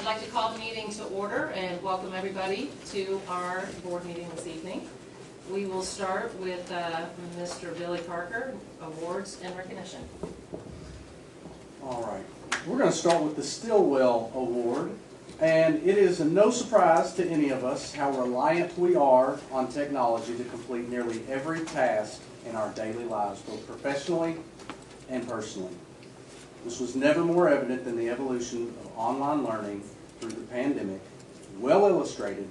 like to call the meeting to order and welcome everybody to our board meeting this evening. We will start with Mr. Billy Parker, awards and recognition. All right, we're going to start with the Stillwell Award, and it is no surprise to any of us how reliant we are on technology to complete nearly every task in our daily lives, both professionally and personally. This was never more evident than the evolution of online learning through the pandemic, well illustrated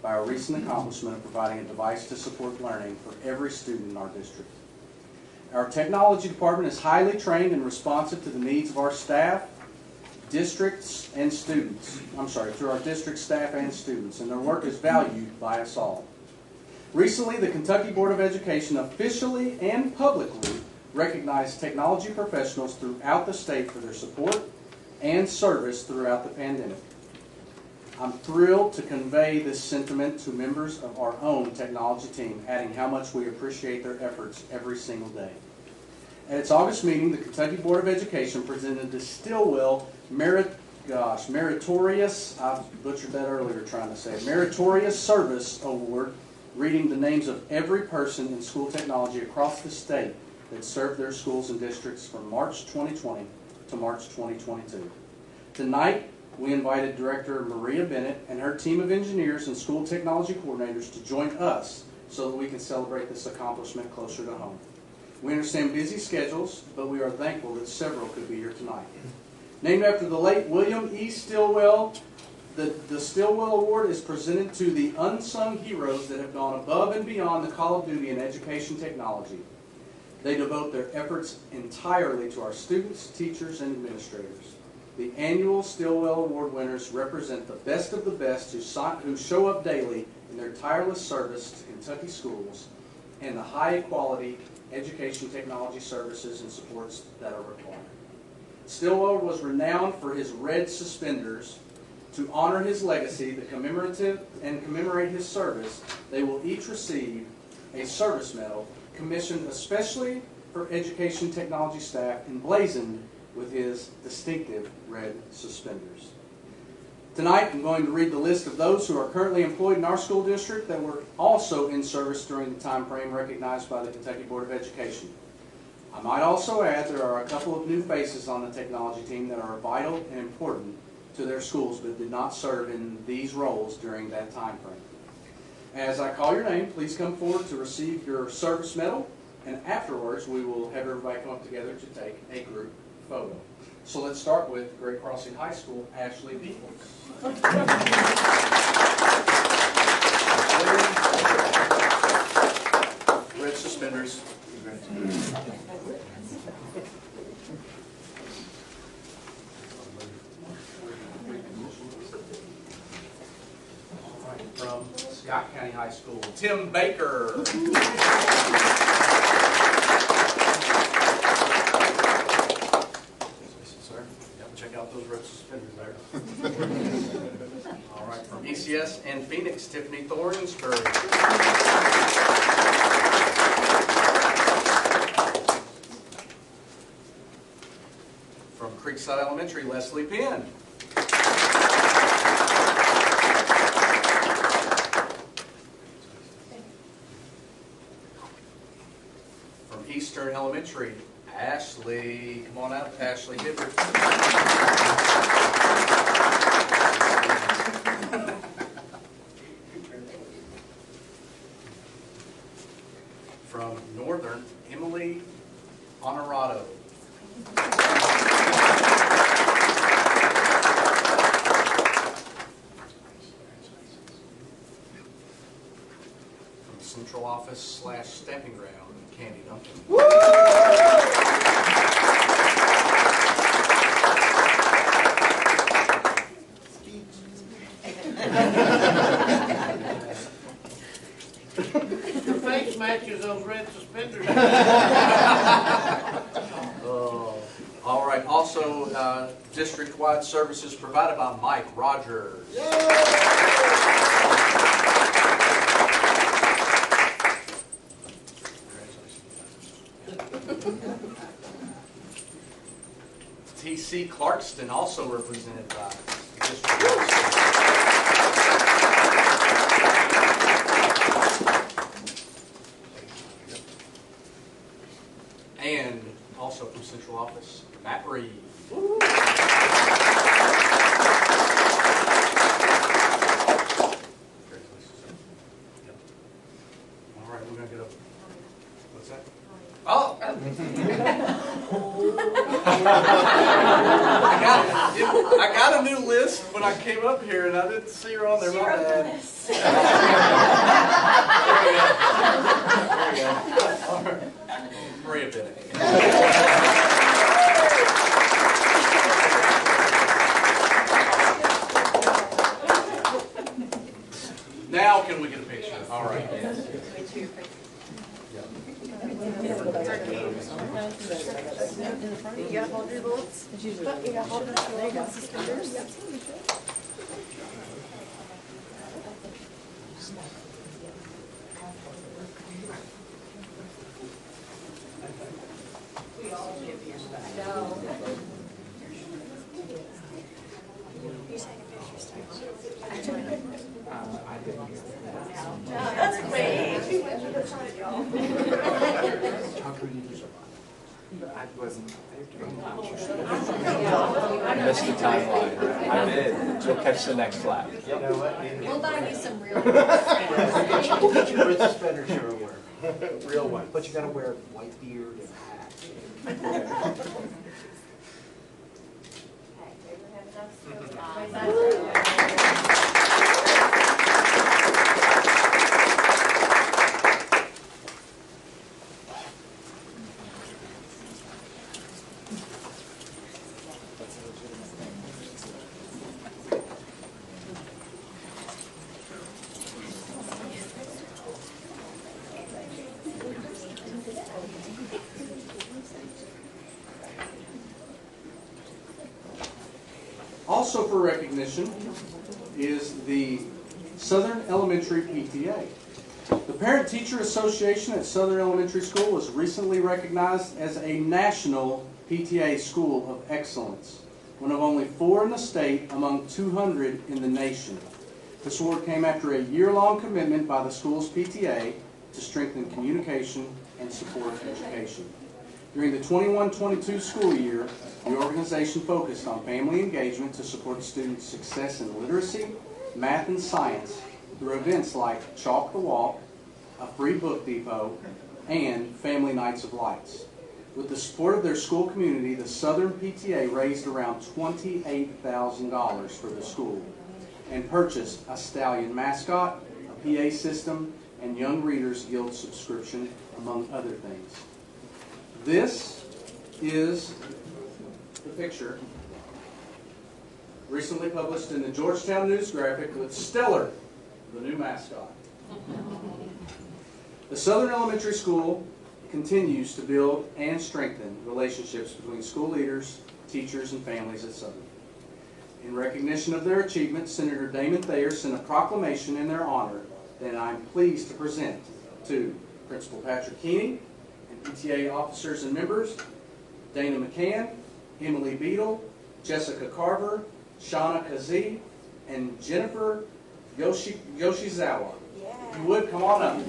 by our recent accomplishment of providing a device to support learning for every student in our district. Our technology department is highly trained and responsive to the needs of our staff, districts, and students. To our district staff and students, and their work is valued by us all. Recently, the Kentucky Board of Education officially and publicly recognized technology professionals throughout the state for their support and service throughout the pandemic. I'm thrilled to convey this sentiment to members of our own technology team, adding how much we appreciate their efforts every single day. At its August meeting, the Kentucky Board of Education presented the Stillwell Meritorious, I butchered that earlier trying to say, Meritorious Service Award, reading the names of every person in school technology across the state that served their schools and districts from March 2020 to March 2022. Tonight, we invited Director Maria Bennett and her team of engineers and school technology coordinators to join us so that we can celebrate this accomplishment closer to home. We understand busy schedules, but we are thankful that several could be here tonight. Named after the late William E. Stillwell, the Stillwell Award is presented to the unsung heroes that have gone above and beyond the call of duty in education technology. They devote their efforts entirely to our students, teachers, and administrators. The annual Stillwell Award winners represent the best of the best who show up daily in their tireless service to Kentucky schools and the high-quality education technology services and supports that are required. Stillwell was renowned for his red suspenders. To honor his legacy, the commemorative and commemorate his service, they will each receive a service medal commissioned especially for education technology staff, emblazoned with his distinctive red suspenders. Tonight, I'm going to read the list of those who are currently employed in our school district that were also in service during the time frame recognized by the Kentucky Board of Education. I might also add there are a couple of new faces on the technology team that are vital and important to their schools but did not serve in these roles during that time frame. As I call your name, please come forward to receive your service medal, and afterwards we will have everybody come up together to take a group photo. So let's start with Great Crossing High School, Ashley Beatles. Red suspenders. All right, from Scott County High School, Tim Baker. Check out those red suspenders there. All right, from ECS and Phoenix, Tiffany Thornsberg. From Creekside Elementary, Leslie Penn. From Eastern Elementary, Ashley, come on out, Ashley Hibbert. From Northern, Emily Honorado. From Central Office / Stamping Ground, Candy Duncan. Your face matches those red suspenders. All right. Also, district-wide services provided by Mike Rogers. T.C. Clarkston, also represented by And also from central office, Matt Reed. All right, we're gonna get up. What's that? Oh! I got a new list when I came up here, and I didn't see her on there. My bad. There we go. All right. Maria Bennett. Now can we get a picture? All right. You gotta hold your bullets. You gotta hold your suspenders. I missed the timeline. I did. You'll catch the next lap. We'll buy you some real We'll get you red suspenders you were wearing. Real one. But you gotta wear white beard and hat. Also for recognition is the Southern Elementary PTA. The Parent Teacher Association at Southern Elementary School was recently recognized as a National PTA School of Excellence, one of only 4 in the state among 200 in the nation. This award came after a year-long commitment by the school's PTA to strengthen communication and support education. During the 21-22 school year, the organization focused on family engagement to support students' success in literacy, math, and science through events like Chalk the Walk, a free book depot, and Family Nights of Lights. With the support of their school community, the Southern PTA raised around $28,000 for the school and purchased a stallion mascot, a PA system, and Young Readers Guild subscription, among other things. This is the picture recently published in the Georgetown News Graphic with Stellar, the new mascot. The Southern Elementary School continues to build and strengthen relationships between school leaders, teachers, and families at Southern. In recognition of their achievements, Senator Damon Thayer sent a proclamation in their honor that I'm pleased to present to Principal Patrick Keeney and PTA officers and members, Dana McCann, Emily Beadle, Jessica Carver, Shauna Kazee, and Jennifer Yoshizawa. If you would, come on up.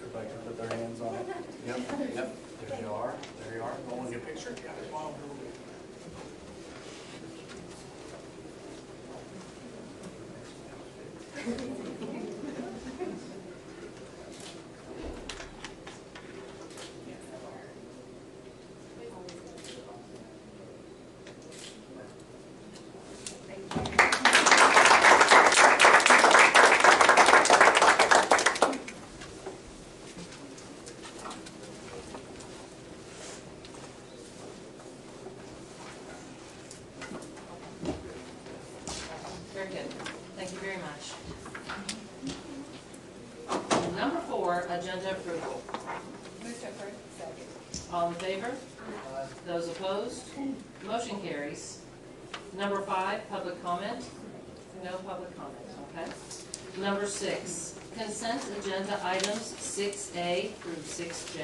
Everybody can put their hands on it. Yep. There you are. There you are. Go and get a picture. Yeah, come on over a little bit. Very good. Thank you very much. Number 4, agenda approval. All in favor? Those opposed? Motion carries. Number 5, public comment. No public comment, okay. Number 6, consent agenda items 6A through 6J.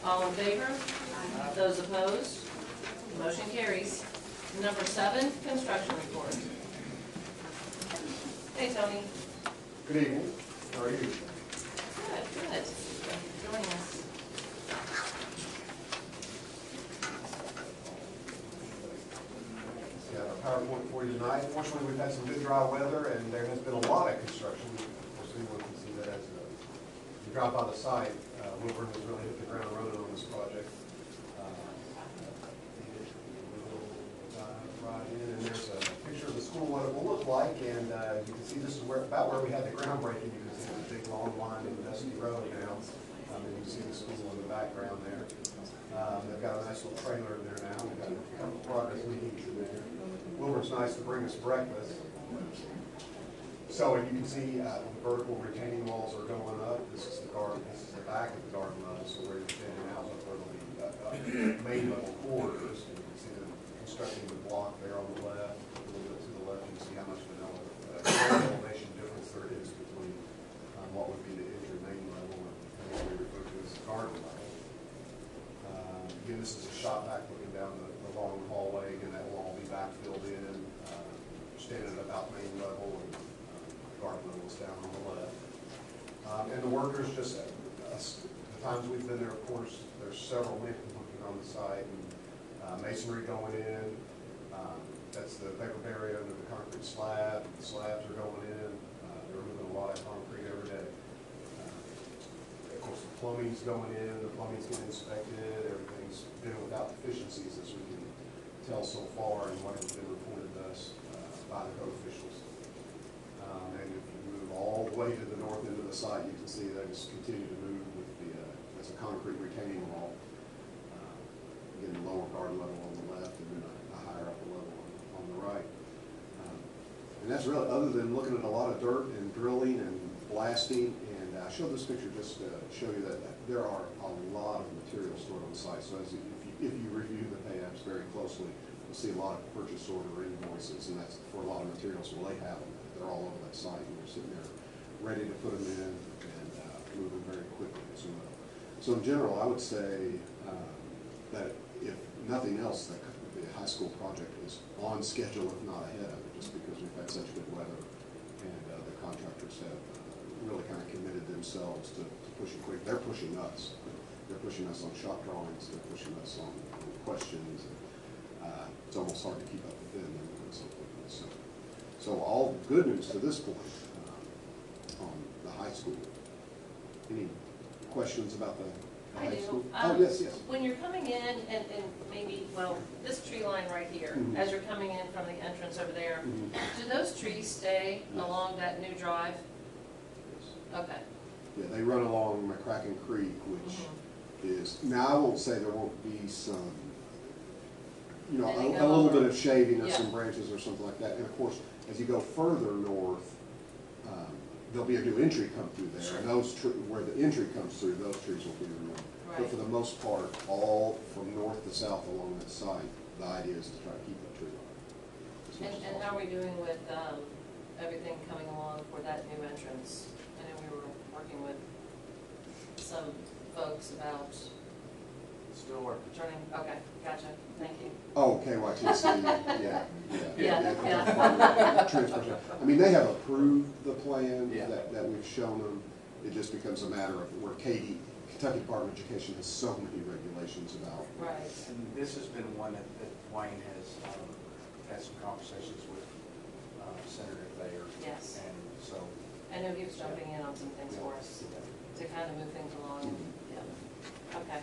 All in favor? Those opposed? Motion carries. Number 7, construction report. Hey, Tony. Good evening. How are you? Good, good. Thank you for joining us. Yeah, a PowerPoint for you tonight. Fortunately, we've had some good dry weather, and there has been a lot of construction. Of course, anyone can see that as you drive by the site. Wilburn has really hit the ground running on this project. Right in, and there's a picture of the school, what it will look like, and you can see this is about where we had the groundbreaking. You can see the big long line in Dusty Road now, and you can see the school in the background there. They've got a nice little trailer in there now. We've got a couple of progress meetings in there. Wilbur's nice to bring us breakfast. So, and you can see the vertical retaining walls are going up. This is the garden. This is the back of the garden level. So where you're standing now is where the main level corridors. And you can see the constructing the block there on the left. A little bit to the left, you can see how much of an elevation difference there is between what would be the entry main level and what we refer to as the garden level. Again, this is a shot back looking down the long hallway. Again, that will all be backfilled in, standing at about main level, and garden level is down on the left. And the workers just, the times we've been there, of course, there's several men working on the site, and masonry going in. That's the paper barrier under the concrete slab. The slabs are going in. They're moving a lot of concrete every day. Of course, the plumbing's going in. The plumbing's getting inspected. Everything's been without deficiencies, as we can tell so far, and what has been reported to us by the code officials. And if you move all the way to the north end of the site, you can see they just continue to move with the, there's a concrete retaining wall. Again, the lower garden level on the left, and then a higher upper level on the right. And that's really, other than looking at a lot of dirt and drilling and blasting, and I showed this picture just to show you that there are a lot of materials stored on the site. So as if you review the pay apps very closely, you'll see a lot of purchase order invoices, and that's for a lot of materials. Well, they have them. They're all over that site, and we're sitting there ready to put them in and moving very quickly as well. So in general, I would say that if nothing else, the high school project is on schedule, if not ahead of it, just because we've had such good weather, and the contractors have really kind of committed themselves to pushing quick. They're pushing us. They're pushing us on shop drawings. They're pushing us on questions. It's almost hard to keep up with them. They're moving so quickly. So all good news to this point on the high school. Any questions about the I high do. school? Oh, yes, yes. When you're coming in and maybe, well, this tree line right here, Mhm. as you're coming in from the entrance over there, Mhm. do those trees stay Yes. along that new drive? Okay. Yeah, they run along McCracken Creek, which Mhm. is, now I won't say there won't be some, you know, And they a go little over. bit of shaving of Yeah. some branches or something like that. And of course, as you go further north, there'll be a new entry come through there. Sure. And those, where the entry comes through, those trees will be removed. But Right. for the most part, all from north to south along that site, the idea is to try to keep that tree line as much as And how are possible. we doing with everything coming along for that new entrance? I know we were working with some folks about Still working. turning, okay, gotcha, thank you. Oh, KYTC, Yeah. Transportation. I mean, they have approved the plan Yeah. that we've shown them. It just becomes a matter of where Kentucky Department of Education has so many regulations about. Right, And this has been one that Wayne has had some conversations with Senator Thayer. yes. And so, I know he was jumping in on some things for us to kind of move things along, Mhm. yeah. Okay,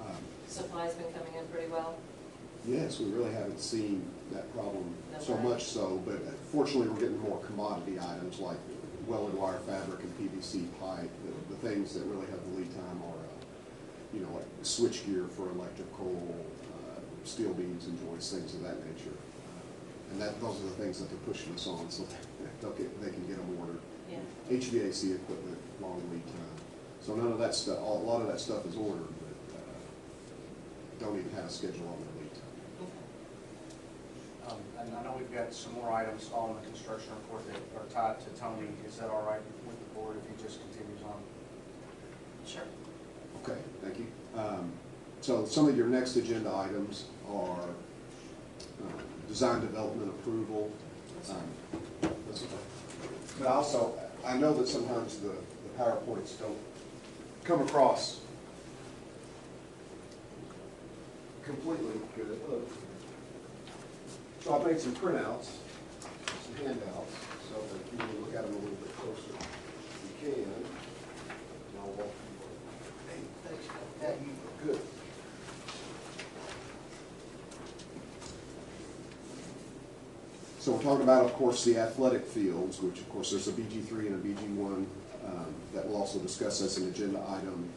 Um, supplies been coming in pretty well? Yes, we really haven't seen that problem No so way. much so, but fortunately, we're getting more commodity items like welded wire fabric and PVC pipe. The things that really have the lead time are, you know, like switch gear for electrical, steel beams and joists, things of that nature. And those are the things that they're pushing us on, so they can get them ordered. Yeah, HVAC equipment, long lead time. So none of that stuff, a lot of that stuff is ordered, but don't even have a schedule on their lead time. And I know we've got some more items on the construction report that are tied to Tony. Is that all right with the board if he just continues on? Sure. Okay, thank you. So some of your next agenda items are design development approval. That's okay. But also, I know that sometimes the PowerPoints don't come across completely good. So I've made some printouts, some handouts, so that you can look at them a little bit closer if you can. And I'll walk you. Hey, thanks. Yeah, you good. So we're talking about, of course, the athletic fields, which, of course, there's a BG3 and a BG1 that we'll also discuss as an agenda item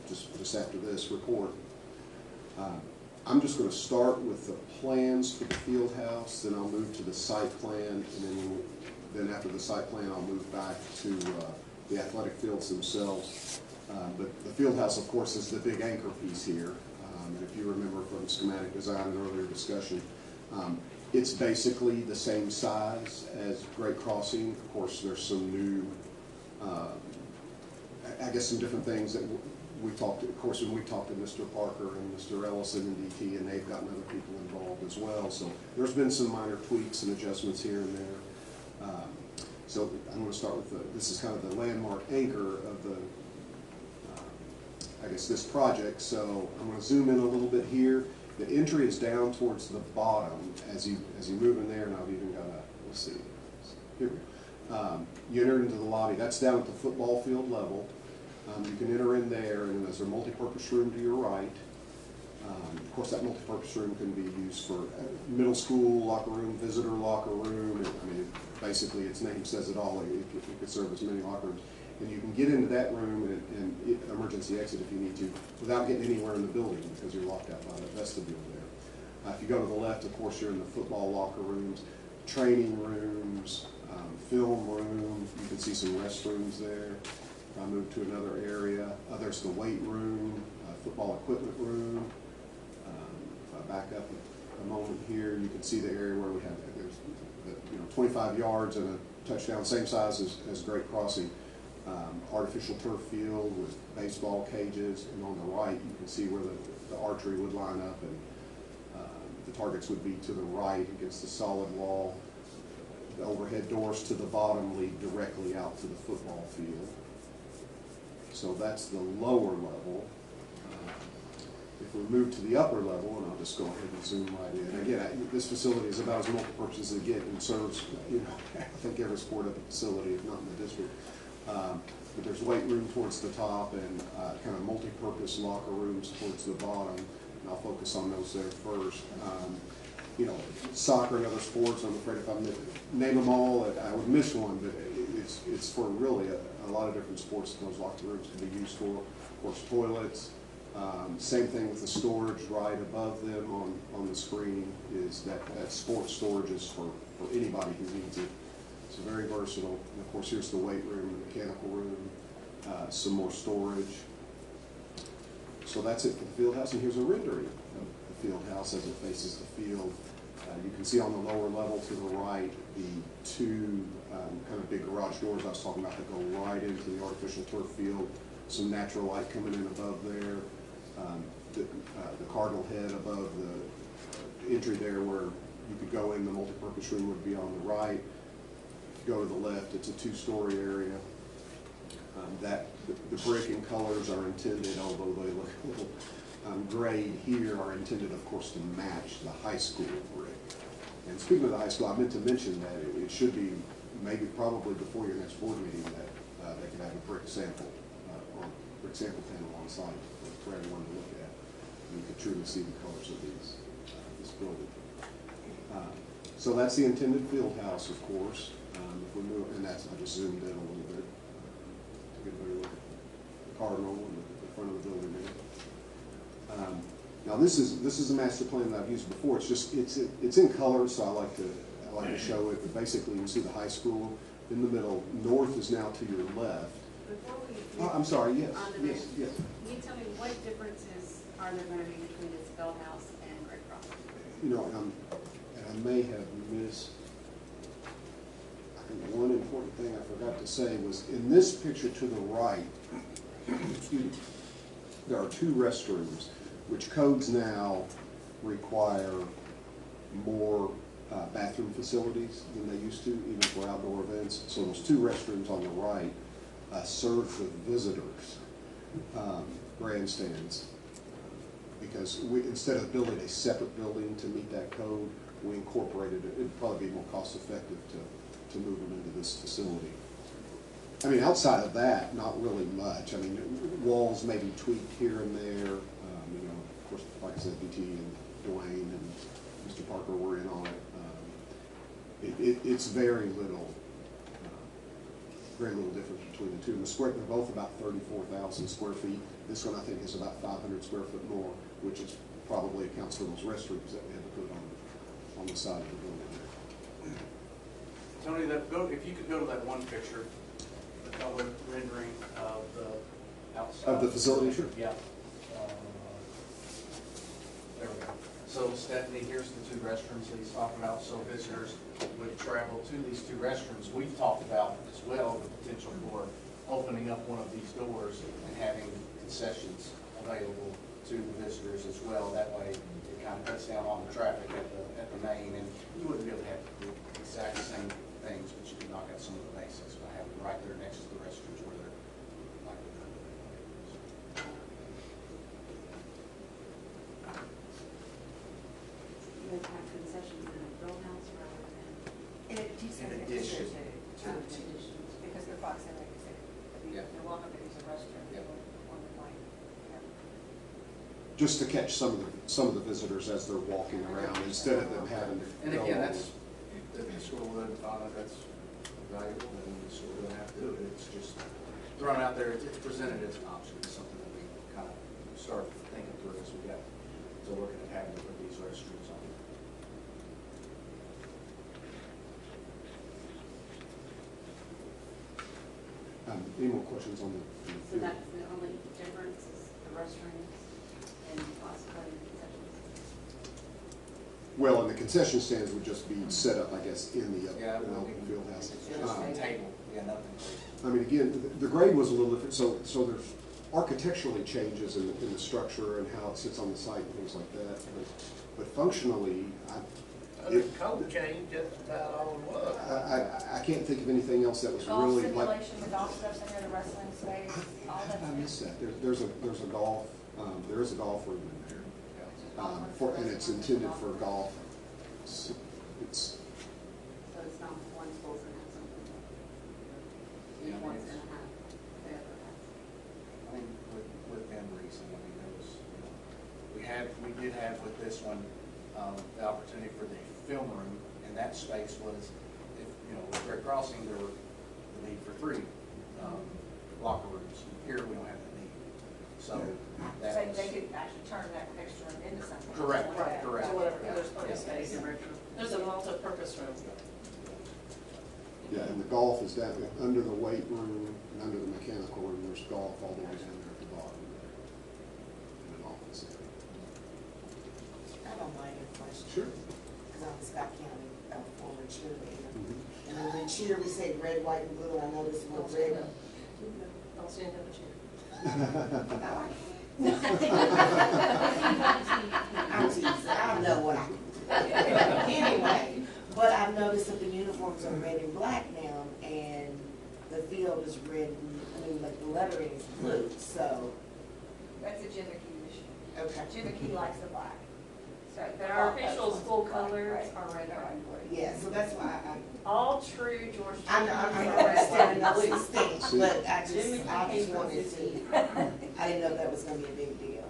just after this report. I'm just going to start with the plans for the field house, then I'll move to the site plan, and then after the site plan, I'll move back to the athletic fields themselves. But the field house, of course, is the big anchor piece here. And if you remember from schematic design and earlier discussion, it's basically the same size as Great Crossing. Of course, there's some new, I guess some different things that we talked to, of course, when we talked to Mr. Parker and Mr. Ellison and DT, and they've gotten other people involved as well. So there's been some minor tweaks and adjustments here and there. So I'm going to start with this is kind of the landmark anchor of the, I guess, this project. So I'm going to zoom in a little bit here. The entry is down towards the bottom as you move in there, and I've even got a, let's see, here we go. You enter into the lobby. That's down at the football field level. You can enter in there, and there's a multi-purpose room to your right. Of course, that multi-purpose room can be used for middle school locker room, visitor locker room. I mean, basically, its name says it all. It could serve as many locker rooms. And you can get into that room and emergency exit if you need to without getting anywhere in the building because you're locked out by the vestibule there. If you go to the left, of course, you're in the football locker rooms, training rooms, film room. You can see some restrooms there. If I move to another area, there's the weight room, football equipment room. If I back up a moment here, you can see the area where we have, there's 25 yards and a touchdown, same size as Great Crossing. Artificial turf field with baseball cages, and on the right you can see where the archery would line up, and the targets would be to the right against the solid wall. The overhead doors to the bottom lead directly out to the football field. So that's the lower level. If we move to the upper level, and I'll just go ahead and zoom right in. Again, this facility is about as multi-purpose as it gets and serves, I think every sport at the facility, if not in the district. But there's weight room towards the top and kind of multi-purpose locker rooms towards the bottom. And I'll focus on those there first. Soccer and other sports, I'm afraid if I name them all, I would miss one, but it's for really a lot of different sports that those locker rooms can be used for. Of course, toilets. Same thing with the storage right above them on the screen is that sports storage is for anybody who needs it. It's very versatile. And of course, here's the weight room, the mechanical room, some more storage. So that's it for the field house. And here's a rendering of the field house as it faces the field. You can see on the lower level to the right the two kind of big garage doors I was talking about that go right into the artificial turf field. Some natural light coming in above there. The cardinal head above the entry there where you could go in. The multi-purpose room would be on the right. Go to the left, it's a two-story area. The brick and colors are intended, although they look a little grayed here, are intended, of course, to match the high school brick. And speaking of the high school, I meant to mention that it should be probably before your next board meeting that they can have a brick sample or brick sample panel on site for everyone to look at. And you can truly see the colors of this building. So that's the intended field house, of course. If we move, and that's, I just zoomed in a little bit to get a better look at the cardinal and the front of the building there. Now this is a master plan that I've used before. It's in color, so I like to show it. But basically, you can see the high school in the middle. North is now to your left. Before we. Oh, I'm sorry. Yes. On the Yes. next, Yes. can you tell me what difference is are there gonna be between Isabel House and Great Cross? You know, and I may have missed, I think one important thing I forgot to say was, in this picture to the right, there are two restrooms, which codes now require more bathroom facilities than they used to, even for outdoor events. So those two restrooms on the right serve the visitors' grandstands. Because we, instead of building a separate building to meet that code, we incorporated it. It'd probably be more cost effective to move them into this facility. I mean, outside of that, not really much. I mean, walls maybe tweaked here and there. You know, of course, like I said, BT and Dwayne and Mr. Parker were in on it. It's very little difference between the two. And the square, they're both about 34,000 square feet. This one, I think, is about 500 square foot more, which is probably accounts for those restrooms that we had to put on the side of the building there. Tony, if you could go to that one picture, the color rendering of the outside. Of the facility, sure. Yeah. There we go. So Stephanie, here's the two restrooms that he's talking about. So visitors would travel to these two restrooms. We've talked about as well the potential for opening up one of these doors and having concessions available to the visitors as well. That way it kind of cuts down on the traffic at the main, and you wouldn't be able to have the exact same things, but you could knock out some of the basics by having them right there next to the restrooms where they're like. You would have concessions in a build house rather than. In addition. In addition. Because they're proximity, Yeah. they're welcome to use a restroom. Yeah. On the line. Just to catch some of the visitors as they're walking around, instead of them having to. And go again, on. that's, if the school would find that that's valuable, then the school doesn't have to do it. It's just thrown out there, it's presented as an option, it's something that we kind of start thinking through as we got to looking at having to put these restrooms on. Any more questions on the So field? that's the only difference is the restrooms and possibly the concessions? Well, and the concession stands would just be set up, I guess, in the Yeah, in the well, open field house. It's just a table, yeah, nothing. I mean, again, the grade was a little different, so there's architecturally changes in the structure and how it sits on the site and things like that. But functionally, The code change, that's about all it was. I can't think of anything else that was Golf really like. simulation, the golf stuff's in there, the wrestling space, all How that's. did I miss that? There's a golf, there is a golf room in there. And it's intended for golf. It's, So it's not one school's gonna have something. Yeah, One's it's- gonna have, the other has. I mean, with memories, and I mean, there was, you know, we did have with this one, the opportunity for the film room, and that space was, if, you know, with Great Crossing, there were the need for 3 locker rooms. Here, we don't have that need. So, that So was. they could actually turn that extra room into something. Correct, Like that. correct. So whatever, there's plenty of space. There's a multi-purpose room. yeah, and the golf is down under the weight room and under the mechanical room. There's golf all the way down there at the bottom there. In an office area. I don't mind your question. Sure. Because I'm Scott County, former cheerleader. Mhm. And when we cheer, we say red, white, and blue, and I noticed Don't what stand red. up. Don't stand up, chair. I'm teasing, I know what I. Anyway, but I've noticed that the uniforms are red and black now, and the field is red, like the lettering is blue, so, That's a Jimmy Key issue. okay. Jimmy Key likes the black. So, But our official school colors are red, white, and blue. Yeah, so that's why All true George. I know, I understand those things, but I just wanted to, I didn't know if that was gonna be a big deal.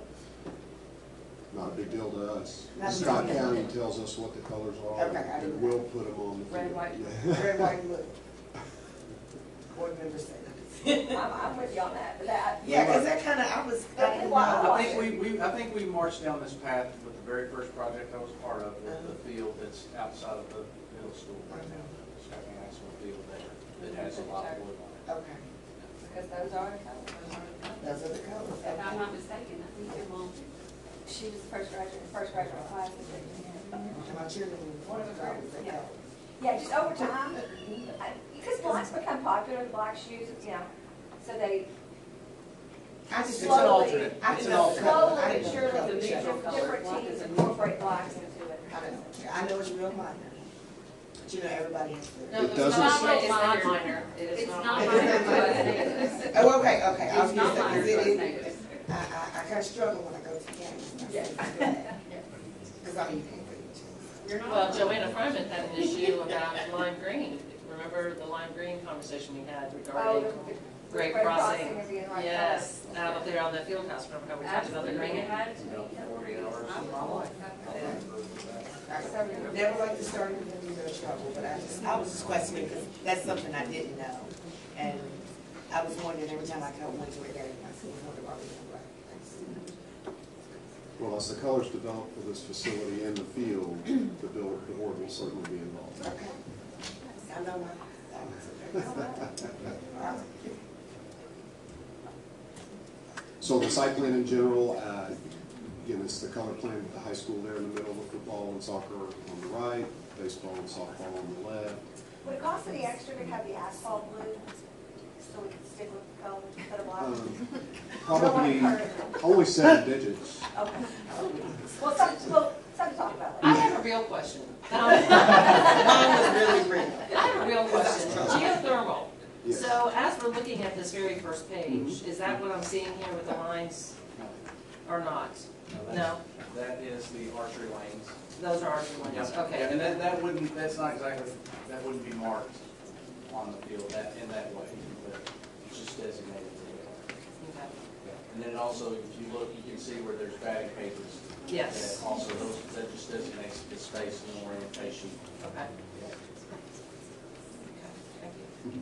Not a big deal to us. Not a big Scott deal. County tells us what the colors are, Okay, I and didn't we'll put them on the field. Red, white, Yeah. Red, white, and blue. Board member said. I'm with you on that, but that. Yeah, because that kind of, I didn't know. I think we marched down this path with the very first project I was a part of, with the field that's outside of the middle school right now. It's got an actual field there that has a lot of wood on it. Okay, Because those are the colors. those are the colors. If I'm not mistaken, I think they're She was the first graduate class. And my children, One of the drivers, they yeah. go. Yeah, just over time, because blacks become popular, the black shoes, you know, so they I just. It's an alternate. I It's just an know. alternate. slowly, I but didn't know. surely, different teams incorporate blacks into it. I don't know. I know it's real minor. But you know, everybody has No, to. it's doesn't not say- minor. It is It's not not minor. minor, but it's Oh, okay, okay. I was It's not gonna minor, say, but 'cause it's it- negative. I kind of struggle when I go to games. Because I mean, you can't put each You're not. Well, Joanna Fryman had an issue about lime green. Remember the lime green conversation we had Oh, regarding the grade grade crossing? and being right Yes, out up there on the field house, remember how we talked about the Absolutely, green? it had to be. 40 hours. I never like to start with them in trouble, but I was just questioning because that's something I didn't know. And I was wondering every time I went to a game, I was wondering why we didn't play. Well, as the colors develop for this facility and the field, the board will certainly be involved. Okay. I know my. So the site plan in general, again, it's the color plan with the high school there in the middle, the football and soccer on the right, baseball and softball on the left. Would it cost any extra to have the asphalt blue, so we can stick with the color instead of black? Probably only 7 digits. Okay. Well, something to talk about I later. have a real question. Mine was really real. I have a real question. Geothermal. Yes. So as we're looking at this very first page, is that what I'm seeing here with the lines or not? No? That is the archery lanes. Those are archery lanes, Yeah, okay. and that's not exactly, that wouldn't be marked on the field in that way, but it's just designated. Okay. And then also, if you look, you can see where there's batting papers. Yes. That also, that just designates the space and orientation. Okay. Thank you.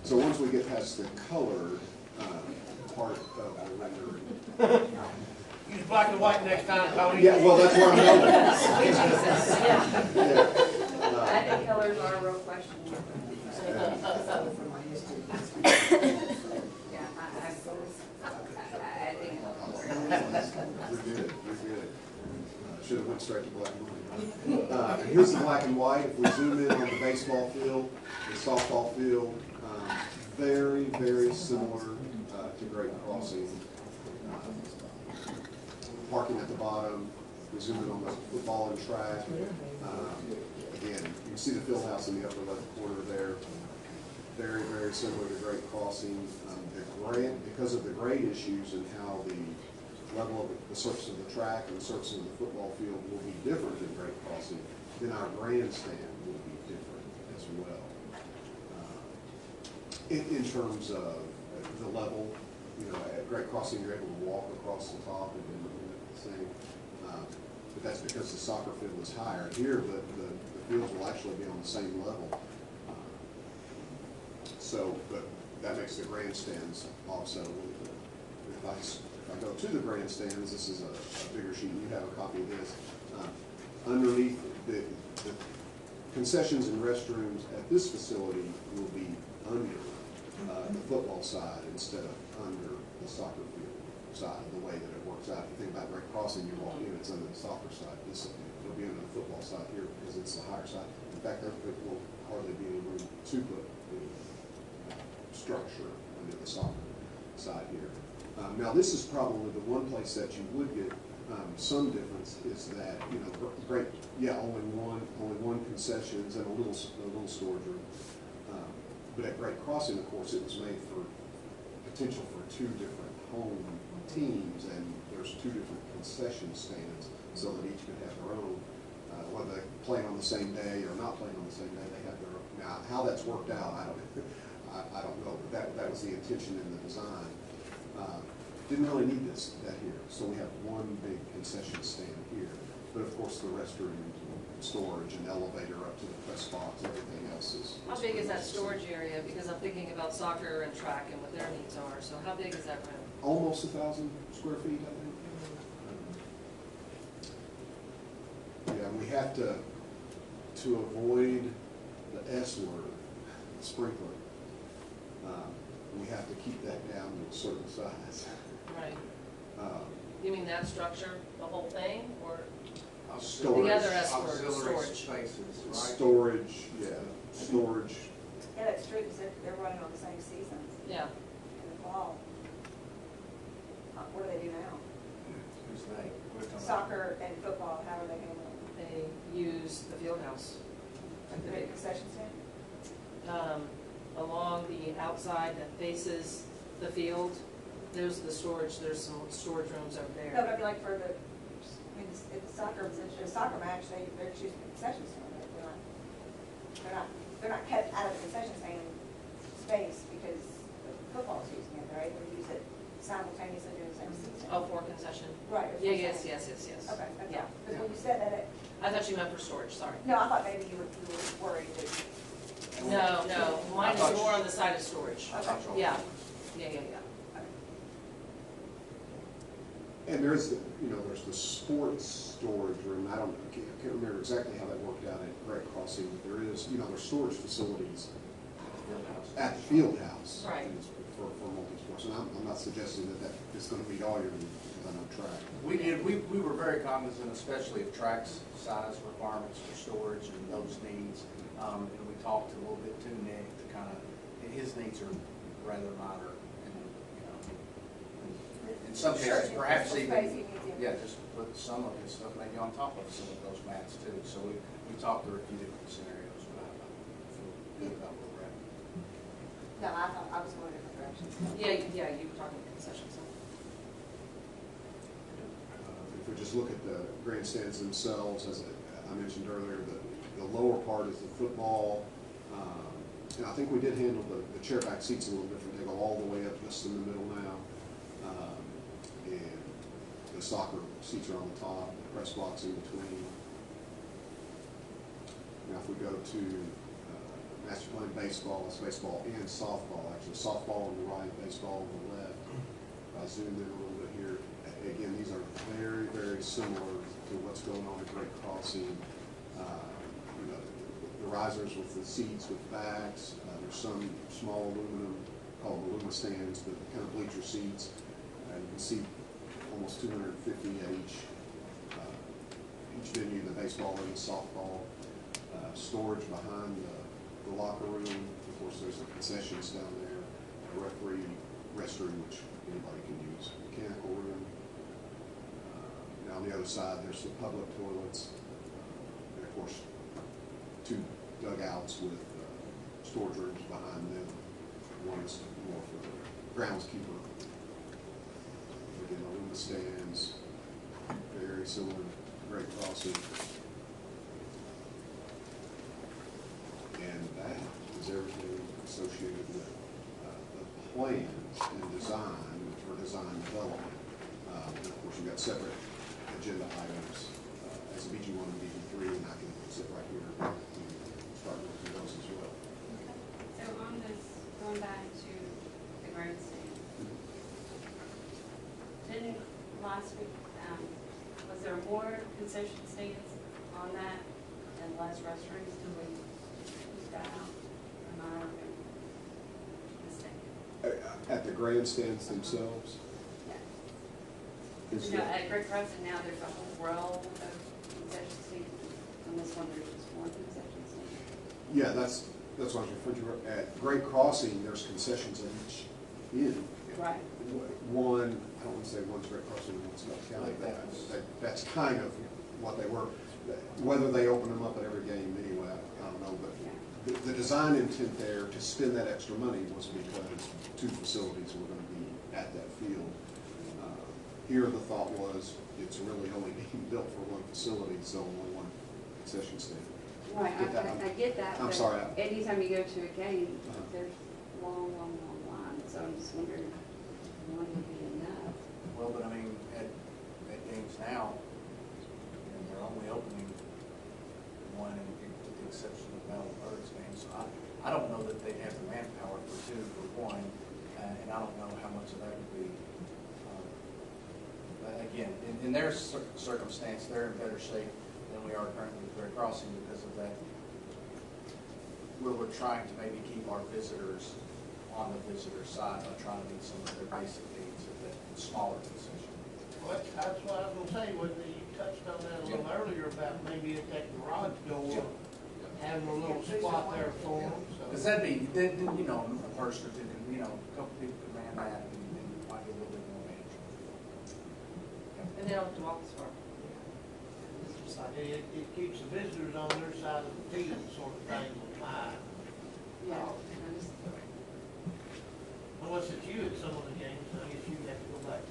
So once we get past the colored part of the rendering. Use black and white next time, Tony. Yeah, well, that's where I'm going. Yeah. Yeah. I think colors are a real question. From my history. Yeah, I think. You're good. Should have went straight to black and white. Here's the black and white. If we zoom in on the baseball field, the softball field, very, very similar to Great Crossing. Parking at the bottom. We zoom in on the football and track. Again, you can see the field house in the upper left corner there. Very, very similar to Great Crossing. Because of the grade issues and how the level of the surface of the track and the surface of the football field will be different than Great Crossing, then our grandstand will be different as well. In terms of the level, you know, at Great Crossing, you're able to walk across the top and the same. But that's because the soccer field is higher. Here, the fields will actually be on the same level. But that makes the grandstands also. If I go to the grandstands, this is a bigger sheet. You have a copy of this. Underneath the concessions and restrooms at this facility will be under the football side instead of under the soccer field side, the way that it works out. If you think about Great Crossing, you walk in, it's under the soccer side. It'll be under the football side here because it's the higher side. In fact, there will hardly be any room to put the structure under the soccer side here. Now, this is probably the one place that you would get some difference is that, you know, only one concessions and a little storage room. But at Great Crossing, of course, it was made for potential for 2 different home teams, and there's 2 different concession stands, so that each could have their own. Whether they're playing on the same day or not playing on the same day, they have their own. Now, how that's worked out, I don't know, but that was the intention in the design. Didn't really need that here, so we have one big concession stand here. But of course, the restroom, storage, and elevator up to the press box, everything else is. How big is that storage area? Because I'm thinking about soccer and track and what their needs are. So how big is that room? Almost 1,000 square feet, I think. Yeah, we have to avoid the S word, sprinkler. we have to keep that down to a certain size. Right. Um, You mean that structure, the whole thing, or? Storage. The other S word, Auxiliary storage. spaces, right? Storage, yeah, storage. Yeah, that's true, because they're running on the same seasons Yeah. in the fall. What do they do now? Who's they? We're talking about- Soccer and football, how are they handling They use the field house. it? The big concession stand? Along the outside that faces the field, there's the storage, there's some storage rooms over No, there. but I mean, like for the, I mean, if the soccer match, they're choosing the concession stand. They're not kept out of the concession stand space because the football's using it, right? They use it simultaneously during the same season. Oh, for concession? Right. Yeah, yes. Okay, that's Yeah. all. Because when you said that, I thought you meant for storage, sorry. no, I thought maybe you were worried that. No, mine I thought is more you- on the side of storage. Okay. Yeah. And there's, there's the sports storage room. I can't remember exactly how that worked out at Great Crossing, but there is, there's storage facilities at the field house. Right. For multi-sports, and I'm not suggesting that is gonna meet all your needs, because I know track. We were very cognizant, especially of track's size requirements for storage and those needs. And we talked a little bit to Nick to kind of, his needs are rather minor. And in some cases, Sure, perhaps space even, you need to- yeah, just put some of his stuff maybe on top of some of those mats too. So we talked through a few different scenarios, but I feel good about where we're at. No, I thought, I was going a different direction. Yeah, you were talking concessions. If we just look at the grandstands themselves, as I mentioned earlier, the lower part is the football. And I think we did handle the chair back seats a little different. They go all the way up just in the middle now. And the soccer seats are on the top, the press box in between. Now if we go to master plan baseball, it's baseball and softball, actually. Softball on the right, baseball on the left. If I zoom in a little bit here, again, these are very, very similar to what's going on at Great Crossing. The risers with the seats with backs. There's some small aluminum, called aluminum stands, but kind of bleacher seats. You can see almost 250 at each venue, the baseball and the softball. Storage behind the locker room. Of course, there's the concessions down there. A referee restroom, which anybody can use. Mechanical room. Now on the other side, there's the public toilets. And of course, two dugouts with storage rooms behind them. One is more for the groundskeeper. Again, aluminum stands, very similar to Great Crossing. And that is everything associated with the plans and design for design development. And of course, you've got separate agenda items as BG1 and BG3, and I can sit right here and start looking at those as well. So on this, going back to the grandstand, didn't last week, was there more concession stands on that and less restrooms? Did we use that out? Am I mistaken? At the grandstands themselves? Yeah. is You know, that- at Great Crossing now, there's a whole row of concession stands. On this one, there's just one concession stand. Yeah, that's what I was referring to. At Great Crossing, there's concessions at each end. Right. One, I don't want to say one's Great Crossing and one's Scott County. That's kind of what they were. Whether they open them up at every game anyway, I don't know. But the design intent there to spend that extra money was because two facilities were going to be at that field. Here, the thought was it's really only being built for one facility, so only one concession stand. Right, Get that? I get that. I'm but sorry. Anytime you go to a game, Uh-huh. there's long lines, so I'm just wondering, one would be enough. Well, but I mean, at games now, they're only opening one, with the exception of Battle Birds games. So I don't know that they'd have the manpower for two or one, and I don't know how much of that would be. But again, in their circumstance, they're in better shape than we are currently with Great Crossing because of that. Where we're trying to maybe keep our visitors on the visitor side by trying to meet some of their basic needs at that smaller concession. Well, that's what I was gonna say, when you touched on that a little earlier about maybe at that garage door, having a little spot there for them, Because so. that'd be, then, you know, a person or two can, you know, a couple people could man that and might be a little bit more manageable. And they don't have to walk as far. It keeps the visitors on their side of the field, sort of thing, with mine. Yeah. Unless it's you at some of the games, I guess you have to go back.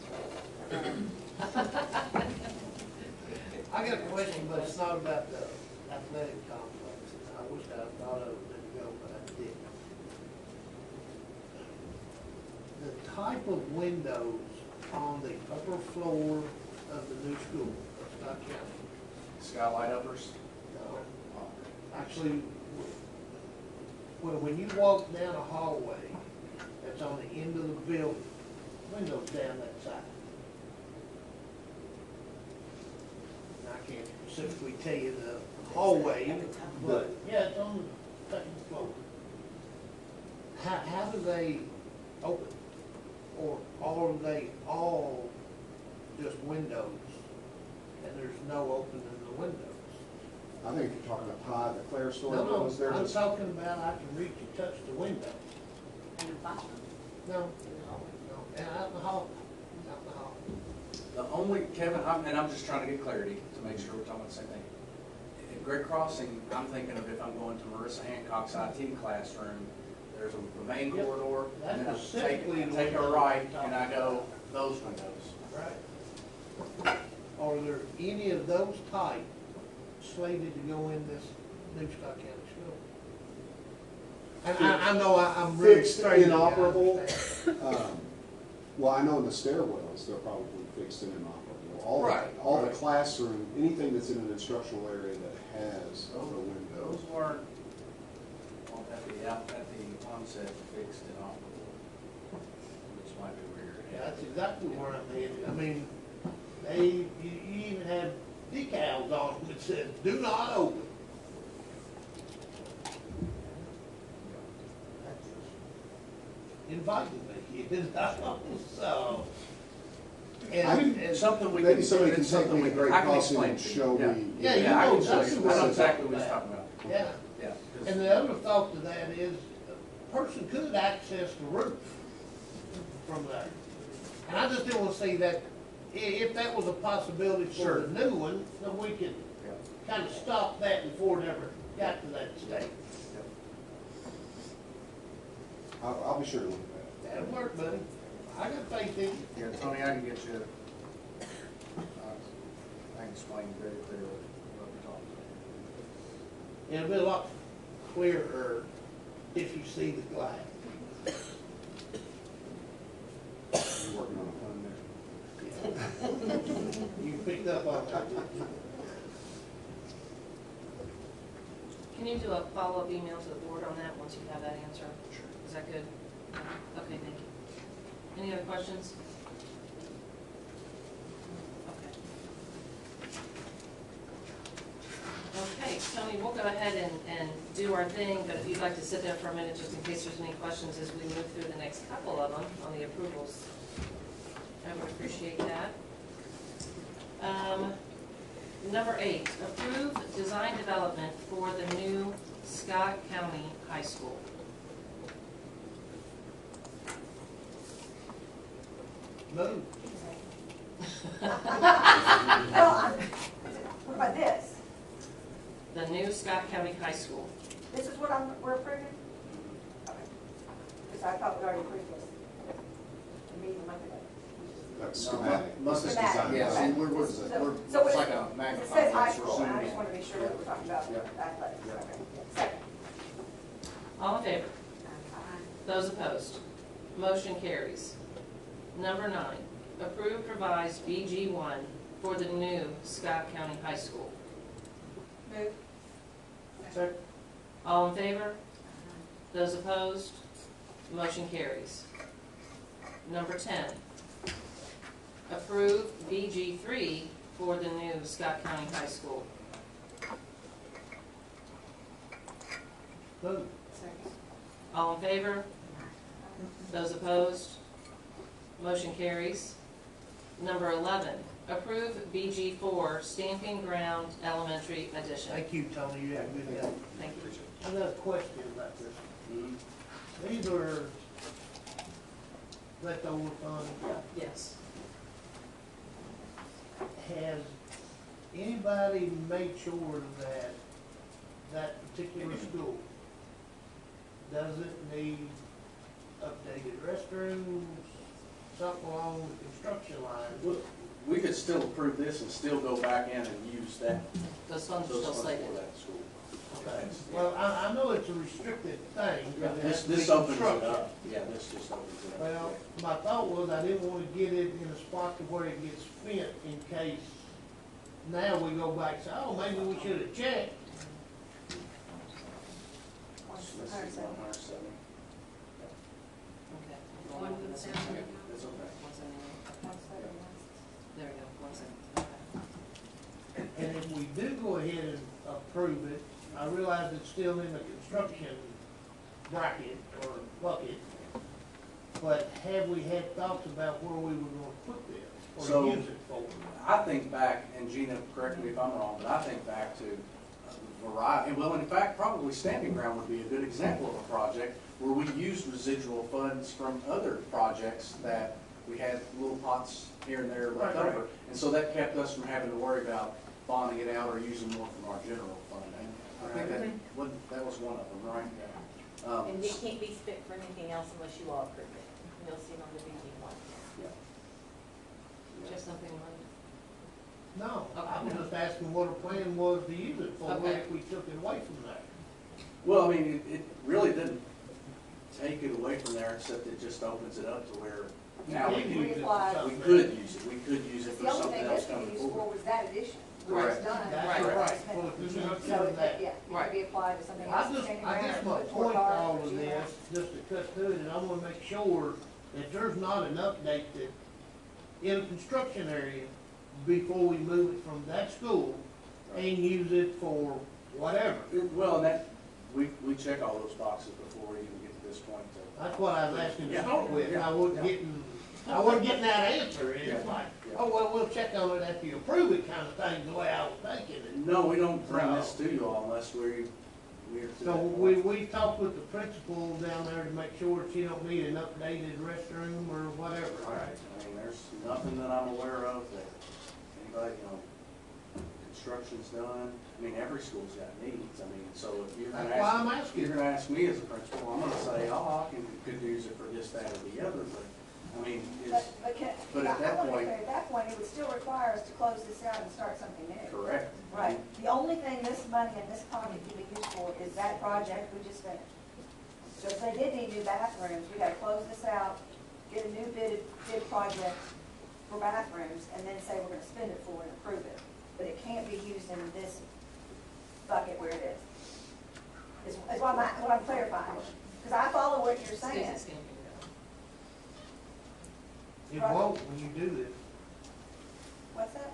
I got a question, but it's not about the athletic complex. I wish I'd thought of it a minute ago, but I didn't. The type of windows on the upper floor of the new school of Scott County. Skylight uppers? No, actually, when you walk down a hallway that's on the end of the building, windows down that side. And I can't specifically tell you the hallway, but, yeah, it's on the second floor. How do they open? Or are they all just windows and there's no opening in the windows? I think you're talking about Todd, the Claire story. No, was there I'm just- talking about I can reach and touch the window. And the bathroom. No, no, and out in the hall, out in the hall. The only, Kevin, and I'm just trying to get clarity to make sure we're talking about the same thing. At Great Crossing, I'm thinking of if I'm going to Marissa Hancock's IT classroom, there's the main Yep. corridor, and then I That's specifically the take a window right, I'm talking and I go about. those windows. Right. Are there any of those type slated to go in this new Scott County school? And I know I'm really Fixed, straight. inoperable. Well, I know in the stairwells, they're probably fixed and inoperable. Right, All the right. classroom, anything that's in an instructional area that has a Those window. weren't, well, at the onset, fixed and operable, which might be where Yeah, you're at. that's exactly where I'm headed. I mean, you even had decals on them that said, "Do not open." That's just inviting me, you know, so. And Something we can. Maybe somebody can it's take something me to we- Great I can Crossing explain and to you. show Yeah. me. Yeah, you I know can exactly show you. what I know I'm exactly talking what he's about. talking about. Yeah. Yeah. 'Cause- And the other thought to that is, a person could access the roof from there. And I just didn't want to see that, if that was a possibility for Sure. the new one, then we could Yeah. kind of stop that before it ever got to that state. I'll be sure to look at that. That'll work, buddy. I got faith in you. Yeah, Tony, I can get you, I can explain very clearly what we're talking about. It'll be a lot clearer if you see the glass. You're working on a plan there. You picked up on that, didn't you? Can you do a follow-up email to the board on that once you have that answer? Sure. Is that good? Okay, thank you. Any other questions? Okay, Tony, we'll go ahead and do our thing, but if you'd like to sit there for a minute, just in case there's any questions as we move through the next couple of them on the approvals. I would appreciate that. Number 8, approve design development for the new Scott County High School. Move. What about this? The new Scott County High School. This is what we're approving? Okay. Because I thought we already approved this. We need to look at it. That's No, schematic. most This is Schematic. design. Yeah, see, we're, So it's it- like a It magnifying says high glass, we're school, and I zooming just in. want to be sure that we're talking about Yeah. athletics. Yeah. Okay. Second. All in favor? Those opposed? Motion carries. Number 9, approve revised BG1 for the new Scott County High School. Move. Second. All in favor? Those opposed? Motion carries. Number 10, approve BG3 for the new Scott County High School. Move. Second. All in favor? Those opposed? Motion carries. Number 11, approve BG4 Stamping Ground Elementary addition. Thank you, Tony, you have a good day. Thank you. I got a question about this. Mhm. These are leftover funds. Yes. Has anybody made sure that that particular school doesn't need updated restrooms, something along the construction lines? Well, we could still approve this and still go back in and use that, Those funds are those still funds slated. for that school. Okay. Well, I know it's a restricted thing. Yeah, but it this, has to be this opens it construction. up. Yeah, this just opens it up. Well, my thought was I didn't want to get it in a spot to where it gets spent in case now we go back and say, oh, maybe we should have checked. This is 170. Okay. One with Samsung. It's okay. 171. There we go, 170. Okay. And if we do go ahead and approve it, I realize it's still in the construction bracket or bucket, but have we had thoughts about where we were gonna put this So- or use it for? I think back, and Gina, correct me if I'm wrong, but I think back to variety, well, in fact, probably Stamping Ground would be a good example of a project where we used residual funds from other projects that we had little pots here and there left Right, right. over. And so that kept us from having to worry about bonding it out or using more from our general fund. And I think that was one of them, right? And it can't be spent for anything else unless you all approve it. You'll see it on the BG one. Just something like, No, I Okay. was just asking what our plan was to use it for Okay. if we took it away from there. Well, I mean, it really didn't take it away from there, except it just opens it up to where now we can can, use it for reapply. something we could use it, we could use it The for only something thing else this could coming be used for forward. was that addition, where it's Correct. done. That's Right. right, for the construction So, of that. yeah, it Right. could be applied to something I else. just, standing I guess ground, my put point to toward all cars, of you know. this, just to cut through it, and I wanna make sure that there's not an update that in a construction area before we move it from that school and use it for whatever. Well, and that, we check all those boxes before we even get to this point. That's what I was asking to Yeah. start with, Yeah. I wasn't getting that answer, it's Yeah. like, Yeah. oh, well, we'll check on it after you approve it kind of thing, the way I was thinking it. No, we don't bring this to you all unless we're to So that we point. talked with the principal down there to make sure she don't need an updated restroom or whatever. All right, I mean, there's nothing that I'm aware of that anybody, construction's done. I mean, every school's got needs, I mean, so if you're gonna That's why I'm ask, asking. you're gonna ask me as a principal, I'm gonna say, oh, could use it for this, that, or the other, but, I mean, it's But at that I wanna be point- clear, at that point, it would still require us to close this out and start something new. correct. Right, the only thing this money in this pocket can be used for is that project we just finished. So if they did need new bathrooms, we gotta close this out, get a new bid project for bathrooms, and then say we're gonna spend it for and approve it. But it can't be used in this bucket where it is. Is what I'm clarifying, because I follow what you're saying. Stacy's Stamping Ground. It won't when you do this. What's that?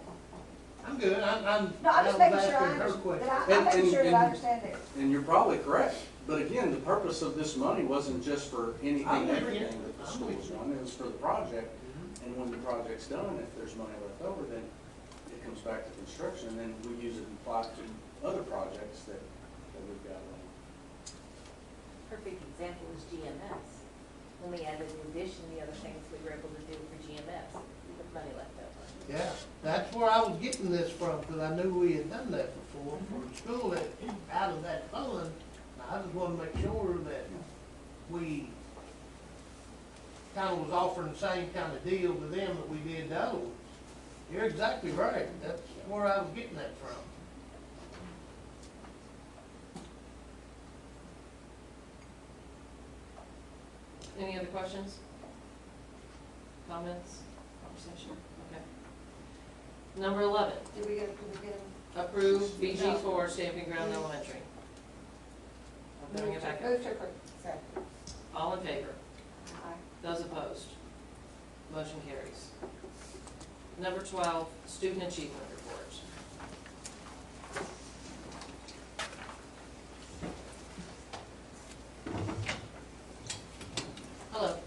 I'm good, I'm. No, I'm just was making sure asking I her understand, question. I'm making sure that I understand it. And you're probably correct, but again, the purpose of this money wasn't just for anything, I'm with you. everything that the I'm schools with you. want, it was for the project. Mhm. And when the project's done, if there's money left over, then it comes back to construction, and then we use it and apply it to other projects that we've got running. Perfect example is GMS. When we added in addition, the other things we were able to do for GMS with money left over. Yeah, that's where I was getting this from, because I knew we had done that before, for the school that, out of that fund. I just wanna make sure that we kinda was offering the same kind of deal to them that we did the other ones. You're exactly right, that's where I was getting that from. Any other questions? Comments? Conversation? Okay. Number 11, Did we get them? approve BG4 Stamping Ground Elementary. I'm throwing it back up. Move to approve. Second. All in favor? Aye. Those opposed? Motion carries. Number 12, Student Achievement Report. Hello.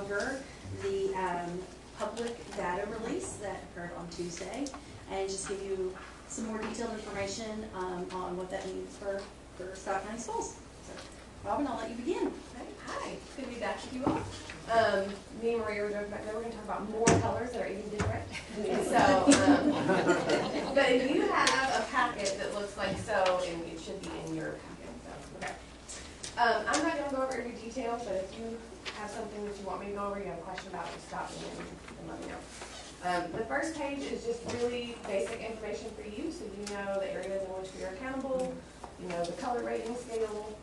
over the public data release that occurred on Tuesday and just give you some more detailed information on what that means for Scott County schools. So, Robin, I'll let you begin. Hi, it's good to be back with you all. Me and Maria were joking about, we're going to talk about more colors that are even different. And so, but if you have a packet that looks like so, and it should be in your packet, so, okay. I'm not going to go over every detail, but if you have something that you want me to go over, you have a question about, just stop me and let me know. The first page is just really basic information for you, so you know the areas in which we are accountable, you know the color rating scale,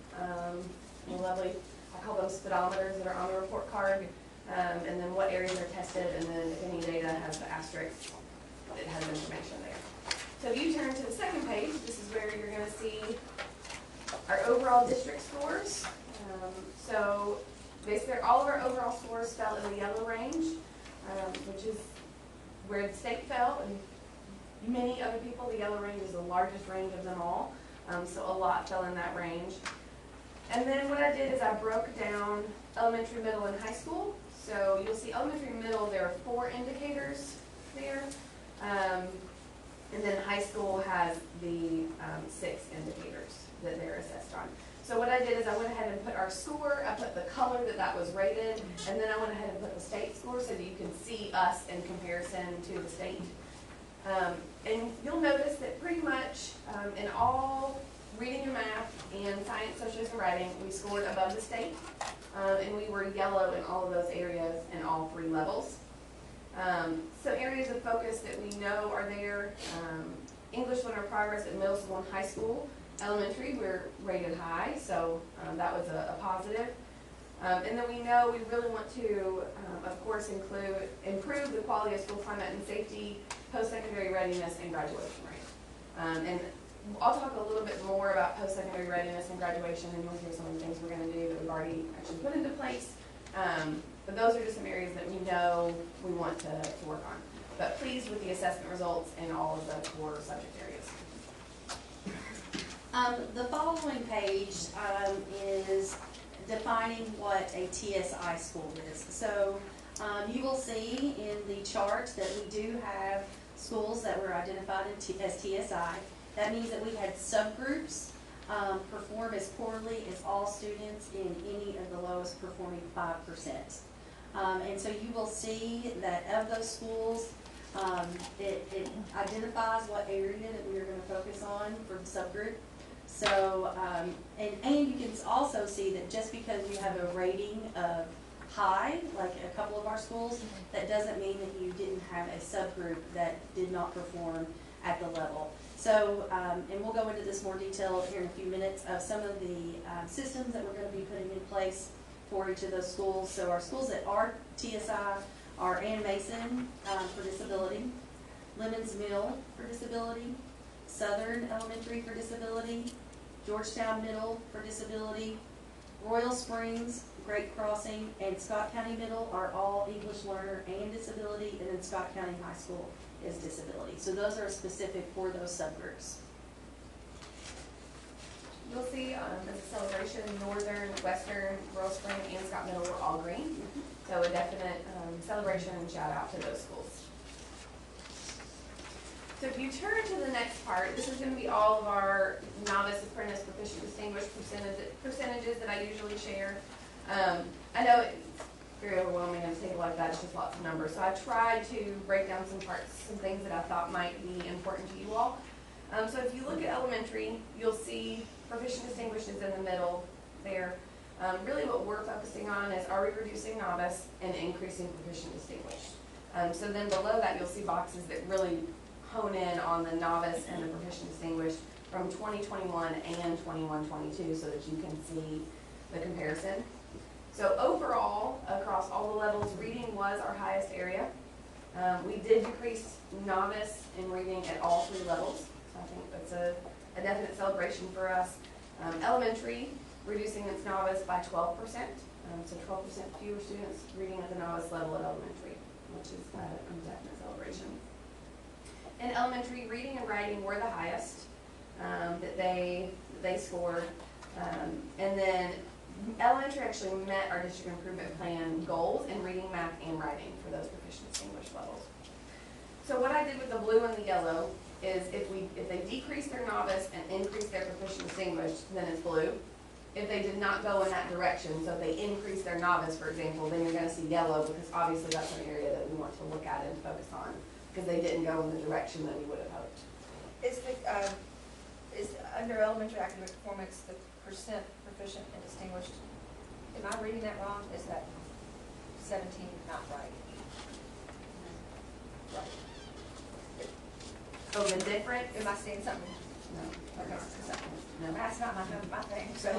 the lovely, I call them speedometers that are on the report card, and then what areas are tested, and then if any data has the asterisk, it has information there. So if you turn to the second page, this is where you're going to see our overall district scores. So basically all of our overall scores fell in the yellow range, which is where the state fell, and many other people, the yellow range is the largest range of them all, so a lot fell in that range. And then what I did is I broke down elementary, middle, and high school. So you'll see elementary and middle, there are 4 indicators there, and then high school has the 6 indicators that they're assessed on. So what I did is I went ahead and put our score, I put the color that was rated, and then I went ahead and put the state score so that you can see us in comparison to the state. And you'll notice that pretty much in all reading and math and science, socials, and writing, we scored above the state, and we were yellow in all of those areas in all 3 levels. Some areas of focus that we know are there, English learner progress at middle school and high school. Elementary, we're rated high, so that was a positive. And then we know we really want to, of course, improve the quality of school climate and safety, post-secondary readiness, and graduation rate. And I'll talk a little bit more about post-secondary readiness and graduation, and you'll hear some of the things we're going to do that we've already actually put into place. But those are just some areas that we know we want to work on. But pleased with the assessment results in all of the core subject areas. The following page is defining what a TSI school is. So you will see in the chart that we do have schools that were identified as TSI. That means that we had subgroups perform as poorly as all students in any of the lowest performing 5%. And so you will see that of those schools, it identifies what area that we are going to focus on for the subgroup. So, and you can also see that just because you have a rating of high, like a couple of our schools, that doesn't mean that you didn't have a subgroup that did not perform at the level. So, and we'll go into this more detail here in a few minutes of some of the systems that we're going to be putting in place for each of those schools. So our schools that are TSI are Ann Mason for disability, Lemons Mill for disability, Southern Elementary for disability, Georgetown Middle for disability, Royal Springs, Great Crossing, and Scott County Middle are all English learner and disability, and then Scott County High School is disability. So those are specific for those subgroups. You'll see as a celebration, Northern, Western, Royal Spring, and Scott Middle were all green. So a definite celebration and shout out to those schools. So if you turn to the next part, this is going to be all of our novice, apprentice, proficient, distinguished percentages that I usually share. I know it's very overwhelming and a table like that, it's just lots of numbers. So I tried to break down some parts, some things that I thought might be important to you all. So if you look at elementary, you'll see proficient, distinguished is in the middle there. Really what we're focusing on is, are we reducing novice and increasing proficient, distinguished? So then below that, you'll see boxes that really hone in on the novice and the proficient, distinguished from 2021 and 21-22 so that you can see the comparison. So overall, across all the levels, reading was our highest area. We did decrease novice in reading at all 3 levels. So I think that's a definite celebration for us. Elementary, reducing its novice by 12%. So 12% fewer students reading at the novice level at elementary, which is a definite celebration. In elementary, reading and writing were the highest that they scored. And then elementary actually met our district improvement plan goals in reading, math, and writing for those proficiency English levels. So what I did with the blue and the yellow is if they decrease their novice and increase their proficiency English, then it's blue. If they did not go in that direction, so if they increase their novice, for example, then you're gonna see yellow, because obviously that's an area that we want to look at and focus on, because they didn't go in the direction that we would have hoped. Is under elementary academic performance, the percent proficient and distinguished, am I reading that wrong? Is that 17 not right? Right. Oh, the difference? Am I seeing something? No. Okay. No. That's not my thing, so.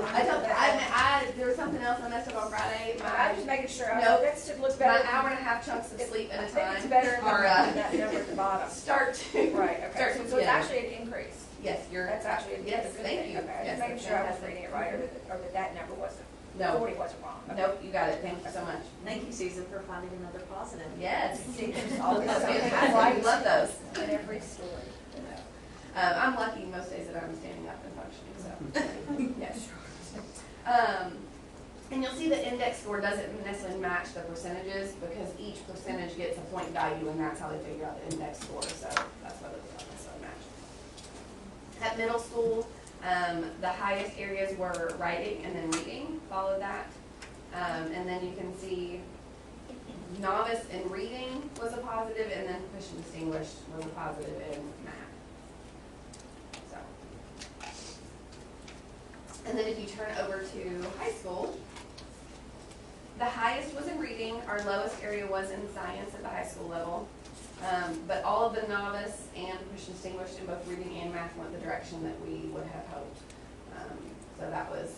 There was something else I messed up on Friday. I'm just making sure. No. That's, it looks My better. hour and a half chunks of sleep at a I think time. it's better than Or, that number at the bottom. Start to. Right, okay. Start So to, so it's yeah. actually an increase. Yes, you're. That's actually a good Yes, thing. thank you. Okay, Yes, just making that's sure I was fantastic. reading it right, or that number wasn't, No. 40 wasn't wrong. Okay. Nope, you got it. Thank you so much. Thank you, Susan, for finding another positive. Yes. See, there's always That's something fantastic. right We love those. in every story. I'm lucky most days that I'm standing up and functioning, so. Yes. And you'll see the index score doesn't necessarily match the percentages because each percentage gets a point value and that's how they figure out the index score, so that's why those don't necessarily match. At middle school, the highest areas were writing and then reading, followed that. And then you can see novice in reading was a positive and then proficient distinguished was a positive in math. So. And then if you turn over to high school, the highest was in reading, our lowest area was in science at the high school level. But all of the novice and proficient distinguished in both reading and math went the direction that we would have hoped. So that was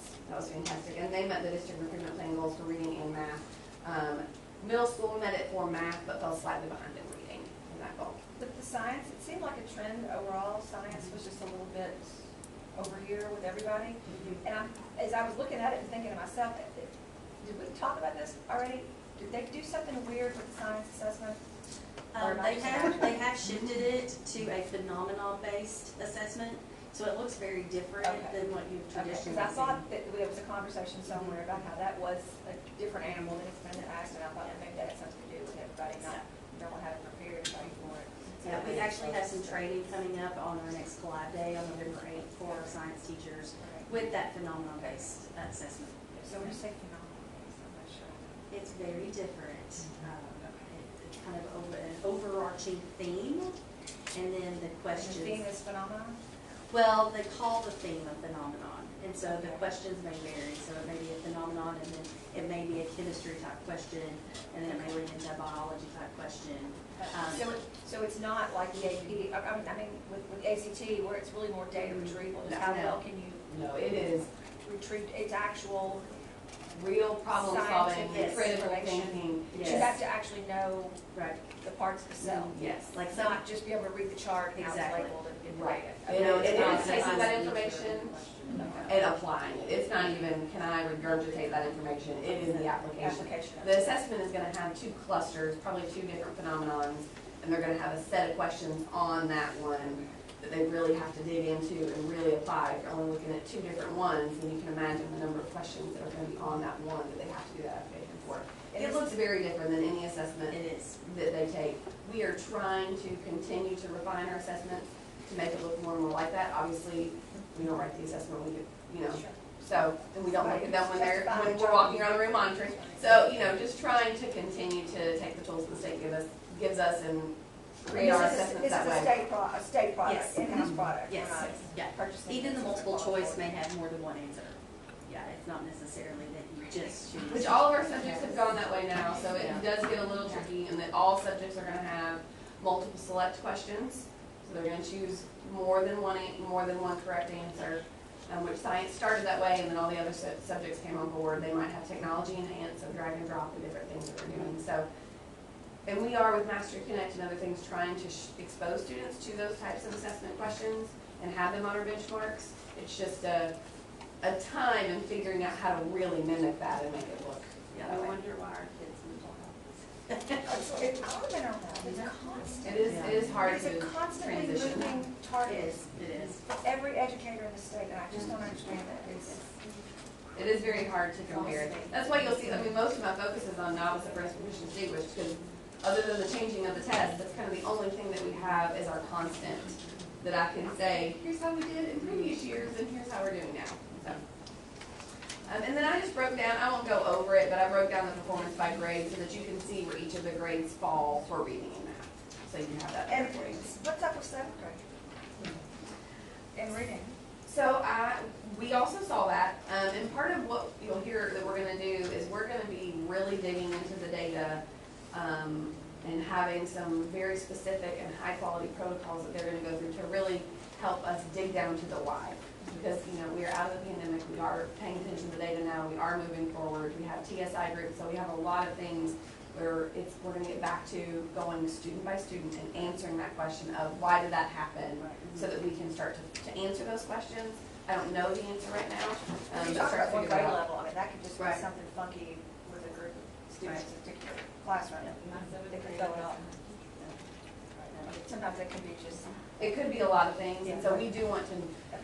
fantastic. And they met the district improvement plan goals for reading and math. Middle school met it for math, but fell slightly behind in reading in that goal. But the science, it seemed like a trend overall. Science was just a little bit over here with everybody. And as I was looking at it and thinking to myself, did we talk about this already? Did they do something weird with the science assessment? They have shifted it to a phenomenon-based assessment, so it looks very different than what you've traditionally Because I seen. thought that there was a conversation somewhere about how that was a different animal than it's been asked, and I thought that maybe that had something to do with everybody not knowing how to prepare everybody for it. Yeah, we actually have some training coming up on our next Collab Day on November 8th for our science teachers with that phenomenon-based assessment. So when you say phenomenal, I'm not sure. It's very different. It's kind of an overarching theme, and then the questions. And the theme is phenomenon? Well, they call the theme a phenomenon, and so the questions may vary. So it may be a phenomenon, and then it may be a chemistry type question, and then it may lead into a biology type question. So it's not like the AP, I mean, with ACT, where it's really more data retrieval, just how well can you No, it is retrieve, it's actual real problem solving, scientific critical information. thinking. But you have to actually know the parts of the cell. Yes. Like It's not just be able to read the chart and how it's Exactly. labeled and Right. data. You know, it's it not is taking science that feature information question. and applying it. It's not even, can I regurgitate that information? It is the application. Application of The it. assessment is gonna have two clusters, probably two different phenomenons, and they're gonna have a set of questions on that one that they really have to dig into and really apply. If you're only looking at two different ones, then you can imagine the number of questions that are gonna be on that one that they have to do that application for. And It looks very different than any assessment It is. that they take. We are trying to continue to refine our assessments to make it look more and more like that. Obviously, we don't write the assessment, we get, you know, Sure. so, and we don't look at them when we're walking around the room monitoring. So, you know, just trying to continue to take the tools the state gives us and create our assessments that This is way. a state product, Yes. in-house product. Yes. We're not Yeah. purchasing Even the it. multiple choice may have more than one answer. Yeah, it's not necessarily that you just choose. Which all of our subjects have gone that way now, so it does get a little tricky in that all subjects are gonna have multiple select questions. So they're gonna choose more than one correct answer, which science started that way, and then all the other subjects came on board. They might have technology enhanced, so drag and drop and different things that we're doing. So, and we are with Mastery Connect and other things trying to expose students to those types of assessment questions and have them on our benchmarks. It's just a time in figuring out how to really mimic that and make it look Yeah, that I way. wonder why our kids mental health. It's constant. It is hard It's to a constantly transition. moving target. It is. For every educator in the state, and I just don't understand that. It's It is very hard to compare. That's why you'll see, I mean, most of my focus is on novice and first proficient distinguished, because other than the changing of the test, that's kind of the only thing that we have is our constant, that I can say, here's how we did in previous years, and here's how we're doing now. So, and then I just broke down, I won't go over it, but I broke down the performance by grade so that you can see where each of the grades fall for reading and math. So you have that And there for you. what's up with seventh grade? In reading? So we also saw that, and part of what you'll hear that we're gonna do is we're gonna be really digging into the data, and having some very specific and high-quality protocols that they're gonna go through to really help us dig down to the why. Because, you know, we are out of the pandemic, we are paying attention to the data now, we are moving forward, we have TSI groups, so we have a lot of things where we're gonna get back to going student by student and answering that question of why did that happen, so that we can start to answer those questions. I don't know the answer right now. When you but talk start about to one figure it grade out. level, I mean, that could just be Right. something funky with a group of students in a particular classroom. They could They throw it up. Sometimes it can be just. It could be a lot of things, and so we do want to,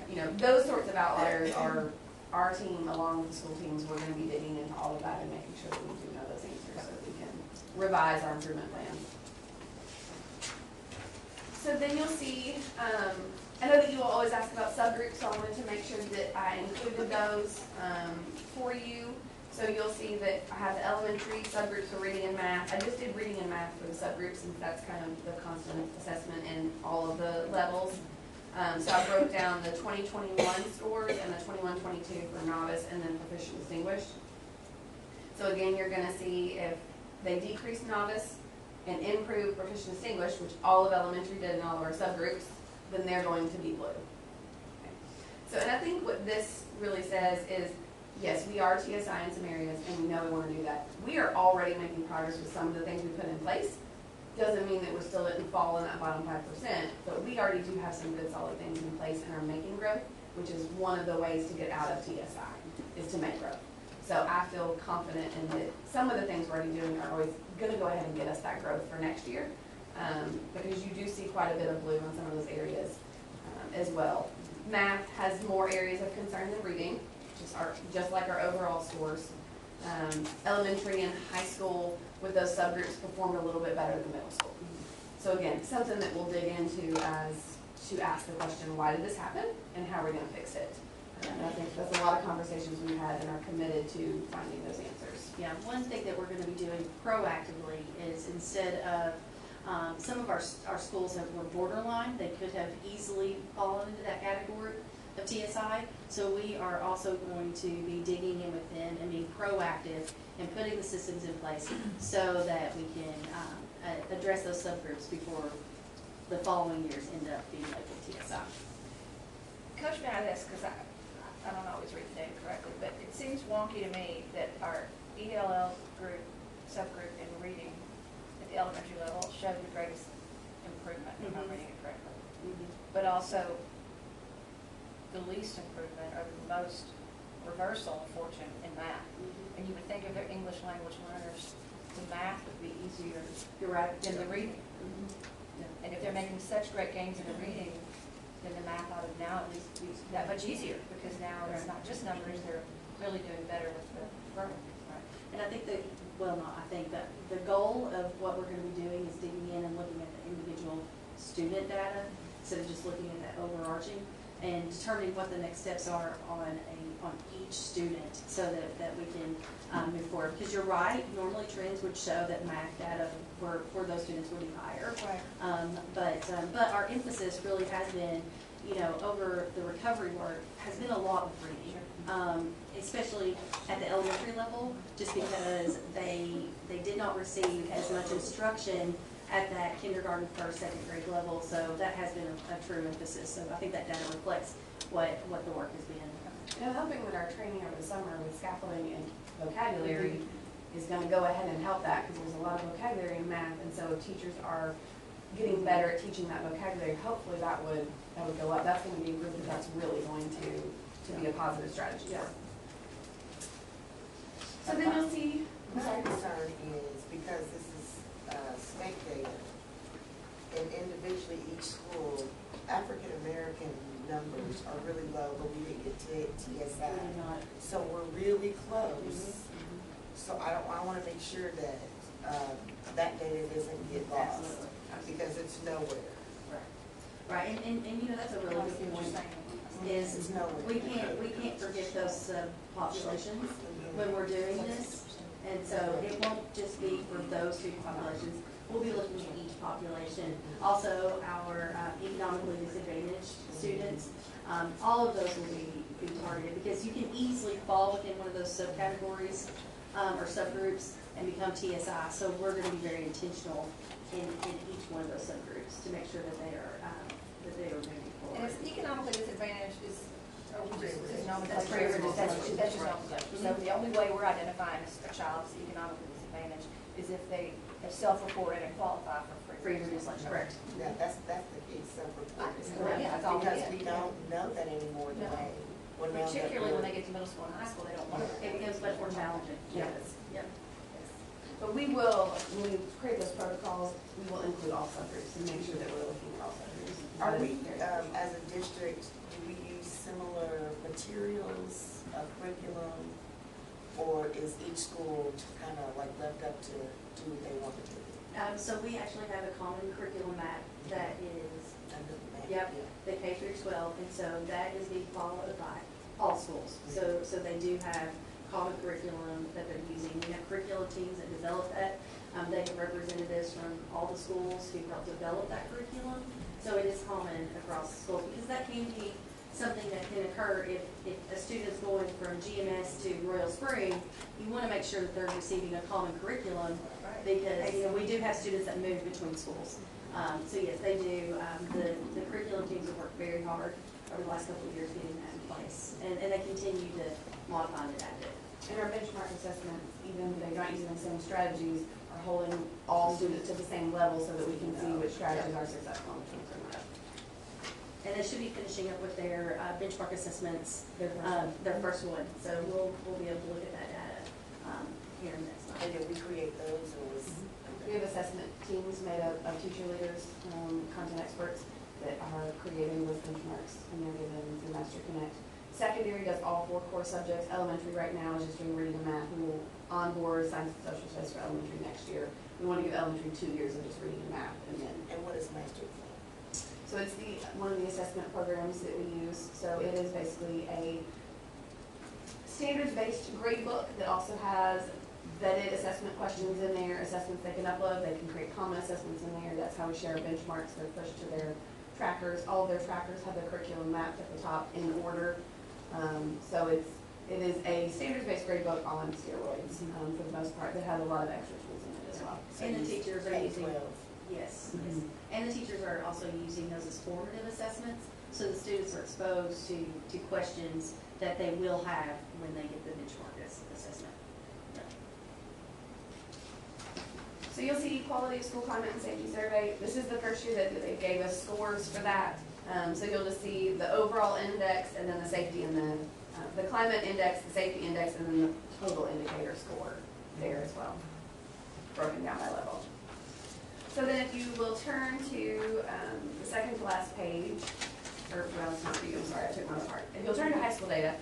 you know, those sorts of outliers are our team, along with the school teams, we're gonna be digging into all of that and making sure that we do know those answers so that we can revise our improvement plan. So then you'll see, I know that you will always ask about subgroups, so I wanted to make sure that I included those for you. So you'll see that I have the elementary subgroups for reading and math. I just did reading and math for the subgroups since that's kind of the constant assessment in all of the levels. So I broke down the 2021 scores and the 21-22 for novice and then proficient distinguished. So again, you're gonna see if they decrease novice and improve proficient distinguished, which all of elementary did in all of our subgroups, then they're going to be blue. Okay. So, and I think what this really says is, yes, we are TSI in some areas, and we know we want to do that. We are already making progress with some of the things we put in place. Doesn't mean that we still didn't fall in that bottom 5%, but we already do have some good solid things in place and are making growth, which is one of the ways to get out of TSI, is to make growth. So I feel confident in that some of the things we're already doing are always going to go ahead and get us that growth for next year, because you do see quite a bit of blue in some of those areas as well. Math has more areas of concern than reading, just like our overall scores. Elementary and high school with those subgroups performed a little bit better than middle school. So again, something that we'll dig into as to ask the question, why did this happen and how are we going to fix it? And I think that's a lot of conversations we've had and are committed to finding those answers. Yeah, one thing that we're going to be doing proactively is instead of, some of our schools that were borderline, they could have easily fallen into that category of TSI. So we are also going to be digging in within and being proactive and putting the systems in place so that we can address those subgroups before the following years end up being labeled TSI. Coach me on this, because I don't always read the data correctly, but it seems wonky to me that our ELL group, subgroup in reading at the elementary level showed the greatest improvement, if I'm reading it correctly. But also the least improvement or the most reversal of fortune in math. And you would think if they're English language learners, the math would be easier than the reading. And if they're making such great gains in the reading, then the math ought to now at least be that much easier, because now it's not just numbers, they're really doing better with the verbal. And I think that, I think that the goal of what we're going to be doing is digging in and looking at the individual student data instead of just looking at that overarching, and determining what the next steps are on each student so that we can move forward. Because you're right, normally trends would show that math data for those students would be higher. Right. But our emphasis really has been, over the recovery work, has been a lot of reading, especially at the elementary level, just because they did not receive as much instruction at that kindergarten, first, second grade level. So that has been a true emphasis. So I think that data reflects what the work has been. And I'm hoping that our training over the summer with scaffolding and vocabulary is going to go ahead and help that, because there's a lot of vocabulary in math, and so if teachers are getting better at teaching that vocabulary, hopefully that would go up. That's going to be a group that's really going to be a positive strategy. Yeah. So then you'll see. My concern is, because this is state data, and individually each school, African American numbers are really low, but we didn't get TSI. So we're really I wanna make sure that, that data doesn't get lost, because it's nowhere. Right, and you know, that's a really good point, is It's nowhere. we can't forget those populations when we're doing this. And so it won't just be for those two populations, we'll be looking at each population. Also, our economically disadvantaged students, all of those will be targeted, because you can easily fall within one of those subcategories or subgroups and become TSI. So we're gonna be very intentional in each one of those subgroups to make sure that they are moving And forward. it's economically disadvantaged is, That's nomenclature. nomenclature. That's just nomenclature. So the only way we're identifying a child as economically disadvantaged is if they have self-reported and qualify for Free free. reduced lunch, correct. Yeah, that's the key, self-reported. Yeah, that's all we Because get. we don't know that anymore No. today. Well, now that Particularly when we're- they get to middle school and high school, they don't want It to. becomes much more challenging. Yes. Yep. But we will, when we create those protocols, we will include all subgroups and make sure that we're looking at all subgroups. Are That is we, very important. as a district, do we use similar materials, curriculum, or is each school kind of like left up to do what they want to do? So we actually have a common curriculum map that is, Under the map? Yep. Yeah. the K through 12, and so that is being followed by all schools. So they do have common curriculum that they're using. We have curriculum teams that develop that. They have representatives from all the schools who help develop that curriculum. So it is common across schools, because that can be something that can occur if a student's going from GMS to Royal Spring. You want to make sure that they're receiving a common curriculum, because, you know, we do have students that move between schools. So yes, they do. The curriculum teams have worked very hard over the last couple of years getting that in place, and they continue to modify and adapt it. And our benchmark assessments, even if they're not using the same strategies, are holding all students to the same level so that we can see which strategies are successful and which ones are not. And they should be finishing up with their benchmark assessments, Their first one. their first one. So we'll be able to look at that data here next month. And did we create those, or was? We have assessment teams made up of teacher leaders, content experts that are creating those benchmarks, and they're given the Master Connect. Secondary does all 4 core subjects. Elementary right now is just doing reading and math. We will onboard science and social studies for elementary next year. We want to give elementary 2 years of just reading and math, and then. And what is Master? So it's one of the assessment programs that we use. So it is basically a standards-based grade book that also has vetted assessment questions in there, assessments they can upload. They can create common assessments in there. That's how we share benchmarks. They're pushed to their trackers. All of their trackers have their curriculum mapped at the top in order. So it is a standards-based grade book on steroids for the most part. That has a lot of extra tools in it as well. And the teachers are using, K-12. yes, Mhm. yes. And the teachers are also using those as formative assessments, so the students are exposed to questions that they will have when they get the benchmark assessment. So you'll see quality of school climate and safety survey. This is the first year that they gave us scores for that. So you'll just see the overall index and then the safety and the climate index, the safety index, and then the total indicator score there as well, broken down by level. So then if you will turn to the second to last page, or well, it's not for you, I'm sorry, I took one apart. If you'll turn to high school data,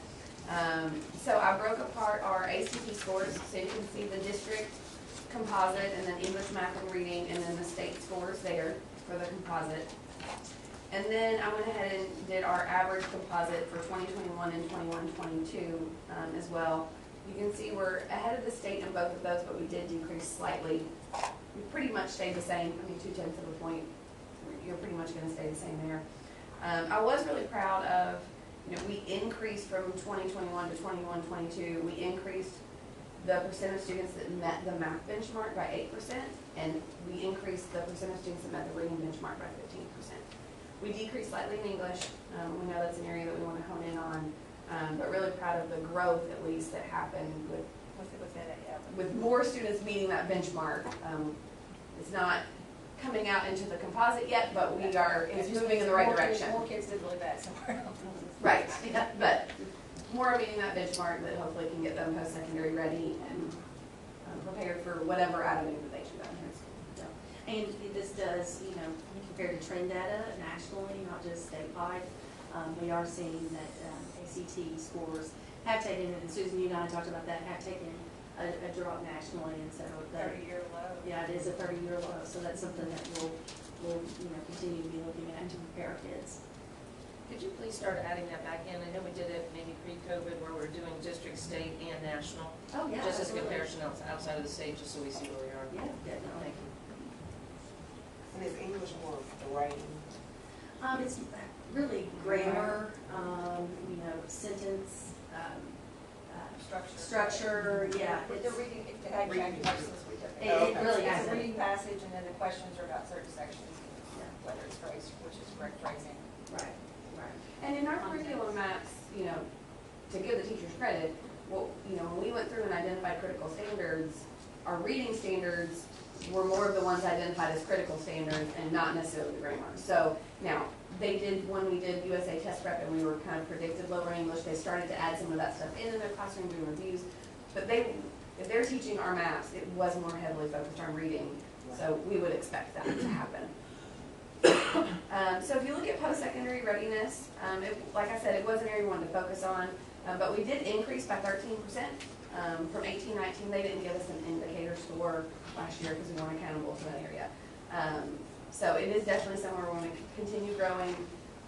so I broke apart our ACT scores, so you can see the district composite, and then English, math, and reading, and then the state scores there for the composite. And then I went ahead and did our average composite for 2021 and 21-22 as well. You can see we're ahead of the state in both of those, but we did decrease slightly. We pretty much stayed the same. I mean, 0.2 of a point. You're pretty much going to stay the same there. I was really proud of, we increased from 2021 to 21-22. We increased the percent of students that met the math benchmark by 8%, and we increased the percent of students that met the reading benchmark by 15%. We decreased slightly in English. We know that's an area that we want to hone in on, but really proud of the growth, at least, that happened with more students meeting that benchmark. It's not coming out into the composite yet, but it's moving in the right direction. More kids did really bad somewhere else. Right, but more are meeting that benchmark that hopefully can get them post-secondary ready and prepared for whatever avenue that they choose out here in school. And this does, compared to trend data nationally, not just statewide, we are seeing that ACT scores have taken, and Susan, you and I talked about that, have taken a drop nationally, and so that, 30-year low. yeah, it is a 30-year low, so that's something that we'll, continue to be looking at to prepare our kids. Could you please start adding that back in? I know we did it maybe pre-COVID where we're doing district, state, and national. Oh, yeah, Just as a absolutely. comparison outside of the state, just so we see where we are. Yeah, definitely. Thank you. And is English more of the writing? It's really grammar, sentence, structure, yeah. With the reading, it had Reading. questions we took. It really It's has. a reading passage, and then the questions are about certain sections, Yeah. whether it's phrase, which is correct phrasing. Right, right. And in our curriculum maps, to give the teachers credit, when we went through and identified critical standards, our reading standards were more of the ones identified as critical standards and not necessarily the grammar. So now, when we did USA test prep and we were kind of predicted lower English, they started to add some of that stuff in their classroom, doing reviews. But if they're teaching our maps, it was more heavily focused on reading. So we would expect that to happen. So if you look at post-secondary readiness, like I said, it was an area we wanted to focus on, but we did increase by 13%. From 18-19, they didn't give us an indicator score last year because we weren't accountable to that area. So it is definitely somewhere we want to continue growing.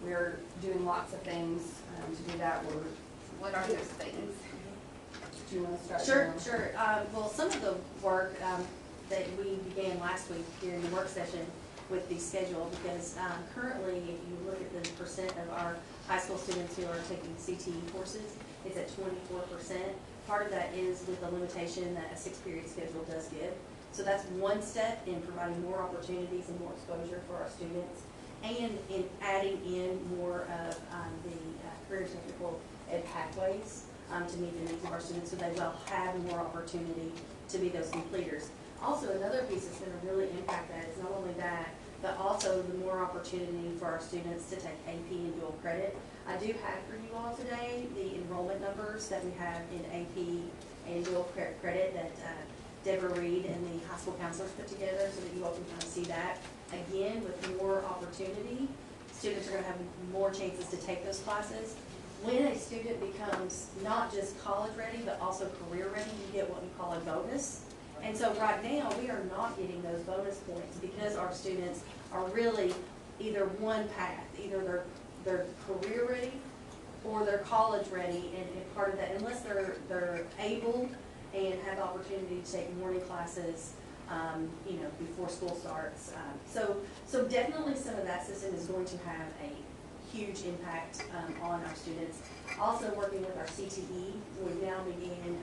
We're doing lots of things to do that. What are those things? Do you want to start? Sure, sure. Well, some of the work that we began last week during the work session with the schedule, because currently, if you look at the percent of our high school students who are taking CTE courses, it's at 24%. Part of that is with the limitation that a 6-period schedule does give. So that's one step in providing more opportunities and more exposure for our students, and in adding in more of the career technical ed pathways to meet the needs of our students, so they will have more opportunity to be those completers. Also, another piece that's going to really impact that is not only that, but also the more opportunity for our students to take AP and dual credit. I do have for you all today the enrollment numbers that we have in AP and dual credit that Deborah Reed and the high school counselors put together, so that you all can kind of see that. Again, with more opportunity, students are going to have more chances to take those classes. When a student becomes not just college ready, but also career ready, you get what we call a bonus. And so right now, we are not getting those bonus points because our students are really either one path, either they're career ready or they're college ready, and part of that, unless they're able and have the opportunity to take morning classes, before school starts. So definitely some of that system is going to have a huge impact on our students. Also working with our CTE, we've now began,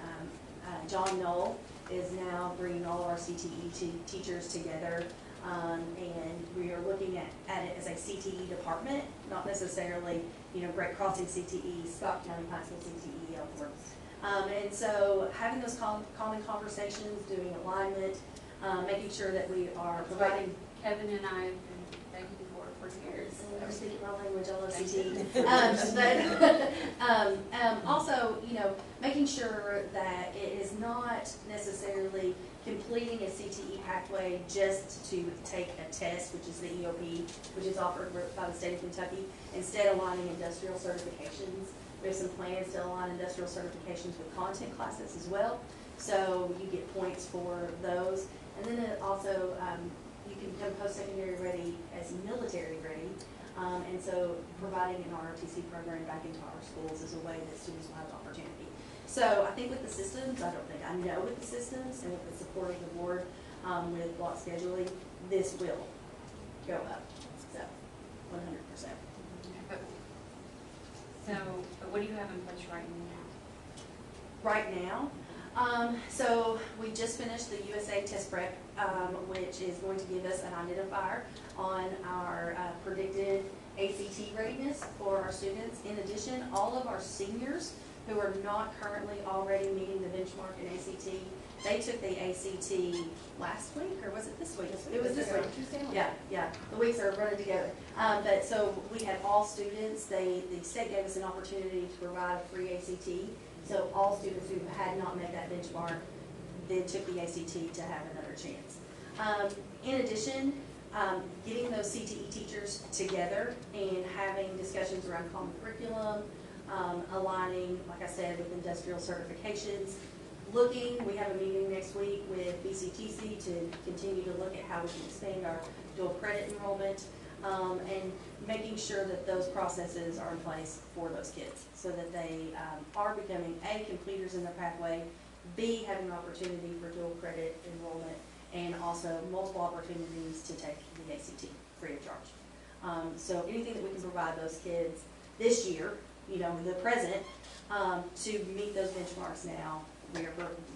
John Knoll is now bringing all of our CTE teachers together, and we are looking at it as a CTE department, not necessarily, Great Crossing CTE, Scott County High School CTE, elsewhere. And so having those common conversations, doing alignment, making sure that we are providing. Kevin and I have been begging for years. I'm speaking my language, I love CTE. Also, making sure that it is not necessarily completing a CTE pathway just to take a test, which is the EOP, which is offered by the state of Kentucky, instead aligning industrial certifications. We have some plans to align industrial certifications with content classes as well, so you get points for those. And then it also, you can become post-secondary ready as military ready, and so providing an ROTC program back into our schools is a way that students will have opportunity. So I think with the systems, I know with the systems and with the support of the board, with block scheduling, this will go up, so 100%. So, what do you have in place right now? Right now, so we just finished the USA test prep, which is going to give us an identifier on our predicted ACT readiness for our students. In addition, all of our seniors who are not currently already meeting the benchmark in ACT, they took the ACT last week, or was it this week? It was this week. Yeah, the weeks are running together. But so we had all students, the state gave us an opportunity to provide a free ACT. So all students who had not met that benchmark then took the ACT to have another chance. In addition, getting those CTE teachers together and having discussions around common curriculum, aligning, like I said, with industrial certifications, looking, we have a meeting next week with BCTC to continue to look at how we can expand our dual credit enrollment, and making sure that those processes are in place for those kids, so that they are becoming A, completers in their pathway, B, having an opportunity for dual credit enrollment, and also multiple opportunities to take the ACT free of charge. So anything that we can provide those kids this year, you know, the present, to meet those benchmarks now,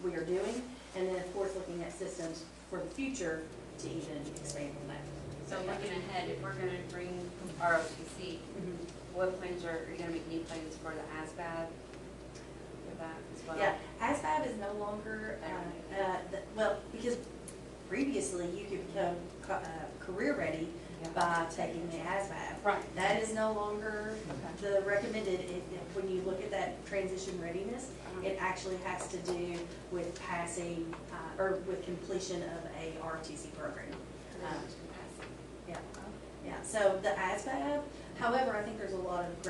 we are doing, and then of course looking at systems for the future to even expand on that. So looking ahead, if we're gonna bring ROTC, what plans are you gonna make new plans for the ASVAB for that as well? Yeah, ASVAB is no longer, well, because previously you could become career ready by taking the ASVAB. Right. That is no longer the recommended. When you look at that transition readiness, it actually has to do with passing, or with completion of a ROTC program. Yeah, yeah, so the ASVAB, however, I think there's a lot of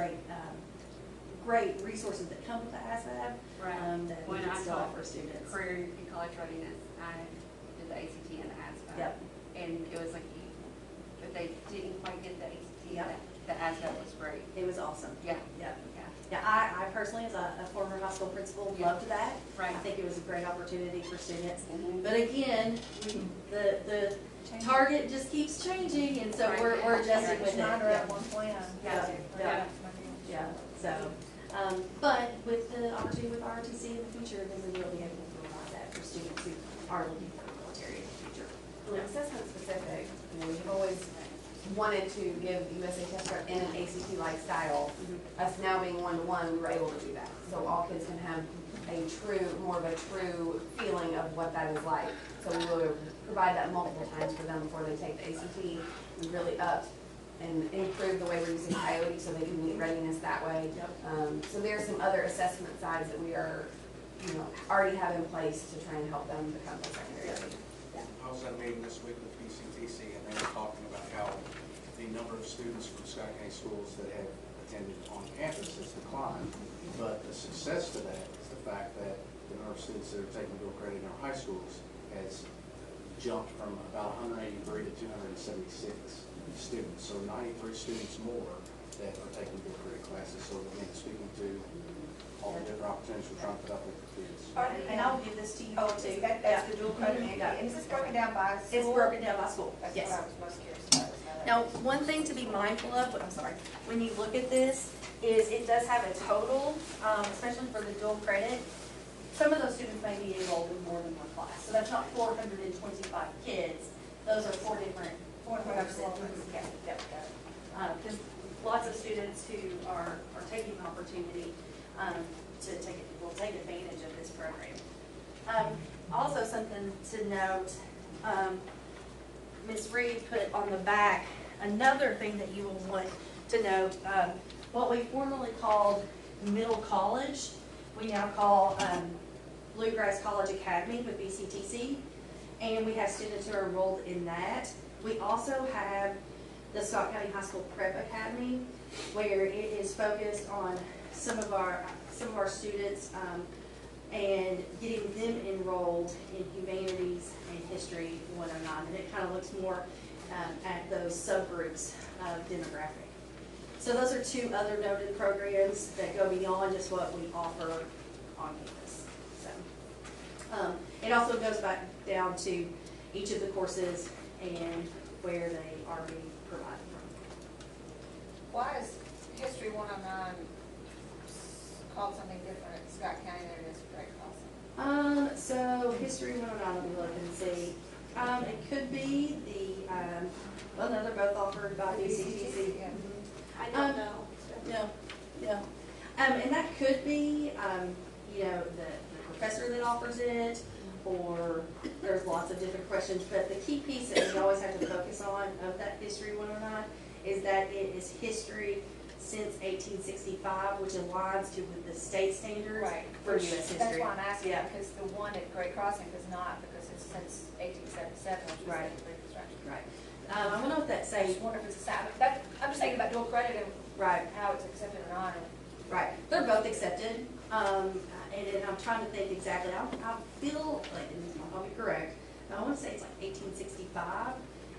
great resources that come with the ASVAB, that we When can I still taught offer students. career and college readiness, I did the ACT and the ASVAB. Yep. And it was like, if they didn't quite get the ACT, Yep. the ASVAB was great. It was awesome. Yeah. Yeah. Yeah. Yeah, I personally, as a former high school principal, loved that. Right. I think it was a great opportunity for students. But again, the target just keeps changing, and so we're adjusting with it. at one point. Yeah, so, but with the opportunity with ROTC in the future, then we will be able to provide that for students who are looking for the military in the future. Assessment specific, you know, we've always wanted to give USA Test Prep in an ACT-like style. Us now being one-to-one, we were able to do that. So all kids can have more of a true feeling of what that is like. So we will provide that multiple times for them before they take the ACT. We really up and improve the way we're using Coyote so they can meet readiness that way. So there are some other assessment sides that we are, you know, already have in place to try and help them become post-secondary ready. I was at a meeting this week with BCTC, and they were talking about how the number of students from Scott County schools that have attended on campus has declined. But the success to that is the fact that the number of students that are taking dual credit in our high schools has jumped from about 183 to 276 students. So 93 students more that are taking dual credit classes. So again, speaking to all the different opportunities we're trying to put up with the kids. And I'll give this to you too. That's the dual credit, and is this broken down by school? It's broken down by school, That's yes. what I was most curious about. is how that- Now, one thing to be mindful of, I'm sorry, when you look at this, is it does have a total, especially for the dual credit. Some of those students may be enrolled in more than one class, so that's not 425 kids. Those are four different courses. Yeah, yep. Because lots of students who are taking the opportunity will take advantage of this program. Also, something to note. Ms. Reed put on the back another thing that you will want to note. What we formerly called middle college, we now call Bluegrass College Academy with BCTC, and we have students who are enrolled in that. We also have the Scott County High School Prep Academy, where it is focused on some of our students and getting them enrolled in humanities and history 109, and it kind of looks more at those subgroups of demographic. So those are two other noted programs that go beyond just what we offer on campus. So it also goes back down to each of the courses and where they are being provided from. Why is History 109 called something different at Scott County than it is Great Crossing? So History 109, let me look and see. It could be well, no, they're both offered by BCTC. Yeah. I don't know. Yeah. And that could be, you know, the professor that offers it, or there's lots of different questions, but the key piece that we always have to focus on of that History 109 is that it is history since 1865, which aligns with the state standards for U.S. history. That's why I'm asking, Yeah. because the one at Great Crossing does not, because it's since 1877, which is Right. the Reconstruction. Right. I don't know if that I says, just wonder if it's a Sabbath. I'm just thinking about dual credit and right, how it's accepted or not. right. They're both accepted. and I'm trying to think exactly, I feel like, and I'll be correct, but I wanna say it's like 1865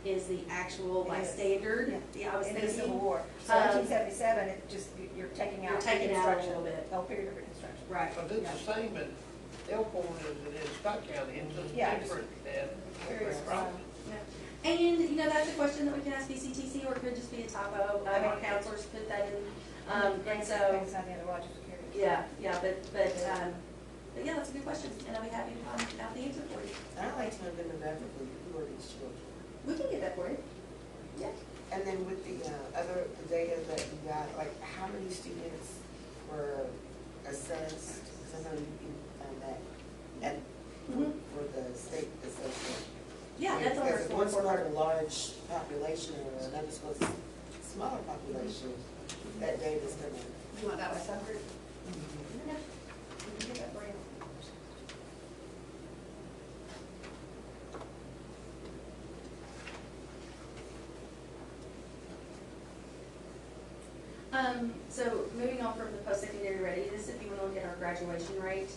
is the actual like It is. standard. Yeah, I was In the Civil thinking, War. So 1877, it just, you're taking out You're taking out a Reconstruction. little bit. Oh, period of Reconstruction. right, But it's the same in Elkhorn as it is Scott County, it's just Yeah. different than. Period. yeah. And, you know, that's a question that we can ask BCTC, or it could just be a typo, our counselors put that in, and so. It's not the other Rogers Carrier. Yeah, but yeah, that's a good question, and I'll be happy to find out the answer for you. I'd like to know demographically, who are these children? We can get that for you. Yeah. And then with the other the data that you got, like how many students were assessed? Because I know you found that at, for the state assessment. Yeah, that's on our Because school one school report had card. a large population and another school has a smaller population, that data's gonna. You want that by subgroup? Yeah. We can get that for you. So moving on from the post-secondary readiness, if you want to look at our graduation rate.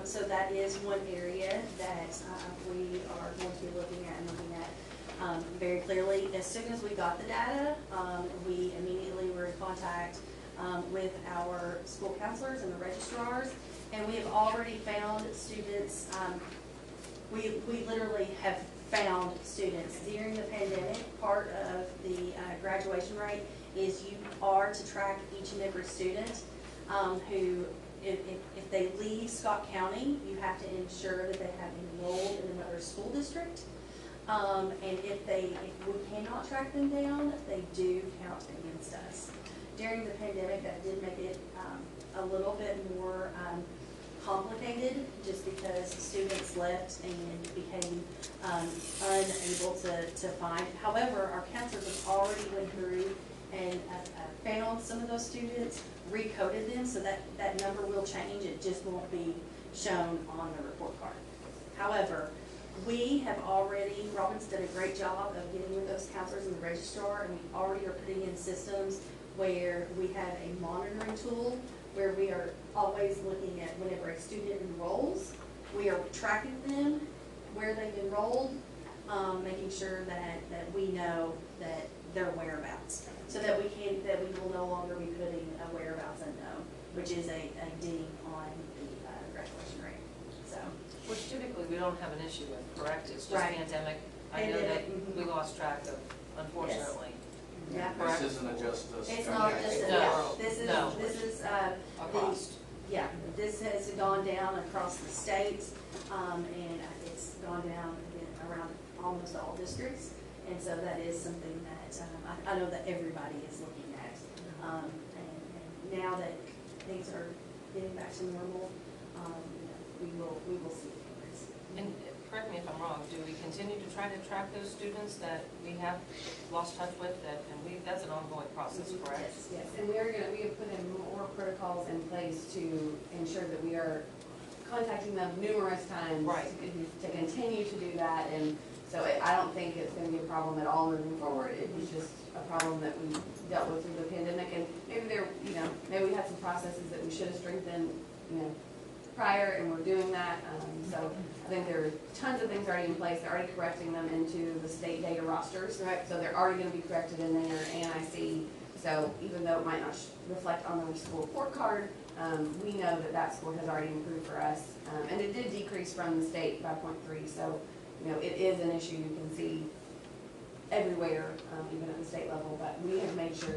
So that is one area that we are going to be looking at and looking at very clearly. As soon as we got the data, we immediately were in contact with our school counselors and the registrars, and we have already found students, we literally have found students during the pandemic. Part of the graduation rate is you are to track each and every student who, if they leave Scott County, you have to ensure that they have enrolled in another school district. And if we cannot track them down, they do count against us. During the pandemic, that did make it a little bit more complicated, just because students left and became unable to find. However, our counselors have already went through and found some of those students, recoded them, so that number will change. It just won't be shown on the report card. However, we have already, Robin's done a great job of getting with those counselors and the registrar, and we already are putting in systems where we have a monitoring tool where we are always looking at whenever a student enrolls, we are tracking them, where they've enrolled, making sure that we know that their whereabouts, so that we will no longer be putting a whereabouts unknown, which is a ding on the graduation rate. So, Which typically we don't have an issue with, correct? It's just Right. pandemic. I know that Pandemic, we lost track of, unfortunately. yeah. This isn't just a. It's not just, No. this is, A cost. yeah, this has gone down across the state, and it's gone down again around almost all districts. And so that is something that, I know that everybody is looking at. And now that things are getting back to normal, we will see a difference. And correct me if I'm wrong, do we continue to try to track those students that we have lost touch with, that's an ongoing process, correct? Yes, yes. And we have put in more protocols in place to ensure that we are contacting them numerous times. Right. To continue to do that, and so I don't think it's gonna be a problem at all moving forward. It was just a problem that we dealt with through the pandemic, and maybe we had some processes that we should have strengthened, prior, and we're doing that. So I think there are tons of things already in place. They're already correcting them into the state data rosters. Right. So they're already gonna be corrected in their NIC. So even though it might not reflect on the school report card, we know that score has already improved for us. And it did decrease from the state by 0.3. So, it is an issue you can see everywhere, even at the state level. But we have made sure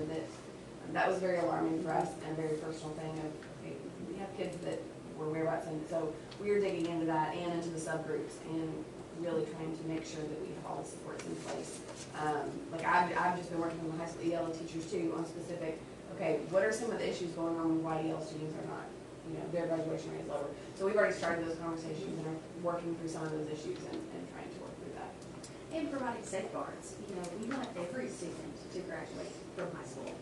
that was very alarming for us and a very personal thing of, okay, we have kids that were whereabouts, and so we're digging into that and into the subgroups and really trying to make sure that we have all the supports in place. Like I've just been working with the high school ELA teachers too on specific, okay, what are some of the issues going on with why EL students are not, their graduation rate is lower. So we've already started those conversations and are working through some of those issues and trying to work through that. And providing safeguards. We want every student to graduate from high school.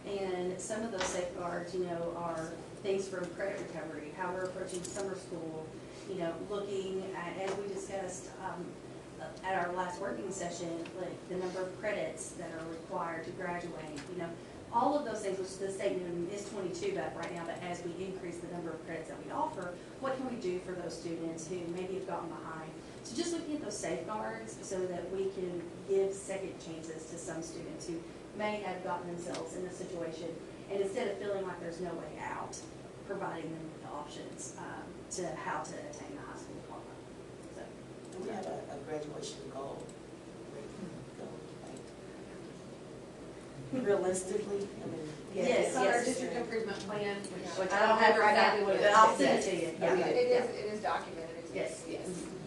And some of those safeguards, are things from credit recovery, how we're approaching summer school, looking at, as we discussed at our last working session, like the number of credits that are required to graduate, all of those things, which the state minimum is 22 right now, but as we increase the number of credits that we offer, what can we do for those students who maybe have gotten behind? So just looking at those safeguards so that we can give second chances to some students who may have gotten themselves in a situation, and instead of feeling like there's no way out, providing them with the options to how to attain the high school diploma. So, We have a graduation goal. Realistically, I mean. Yes, It's on our yes. district improvement plan, Which I don't have right exactly now, what it but is. I'll send it to you. I mean, Yeah. it is documented. It's- Yes, yes.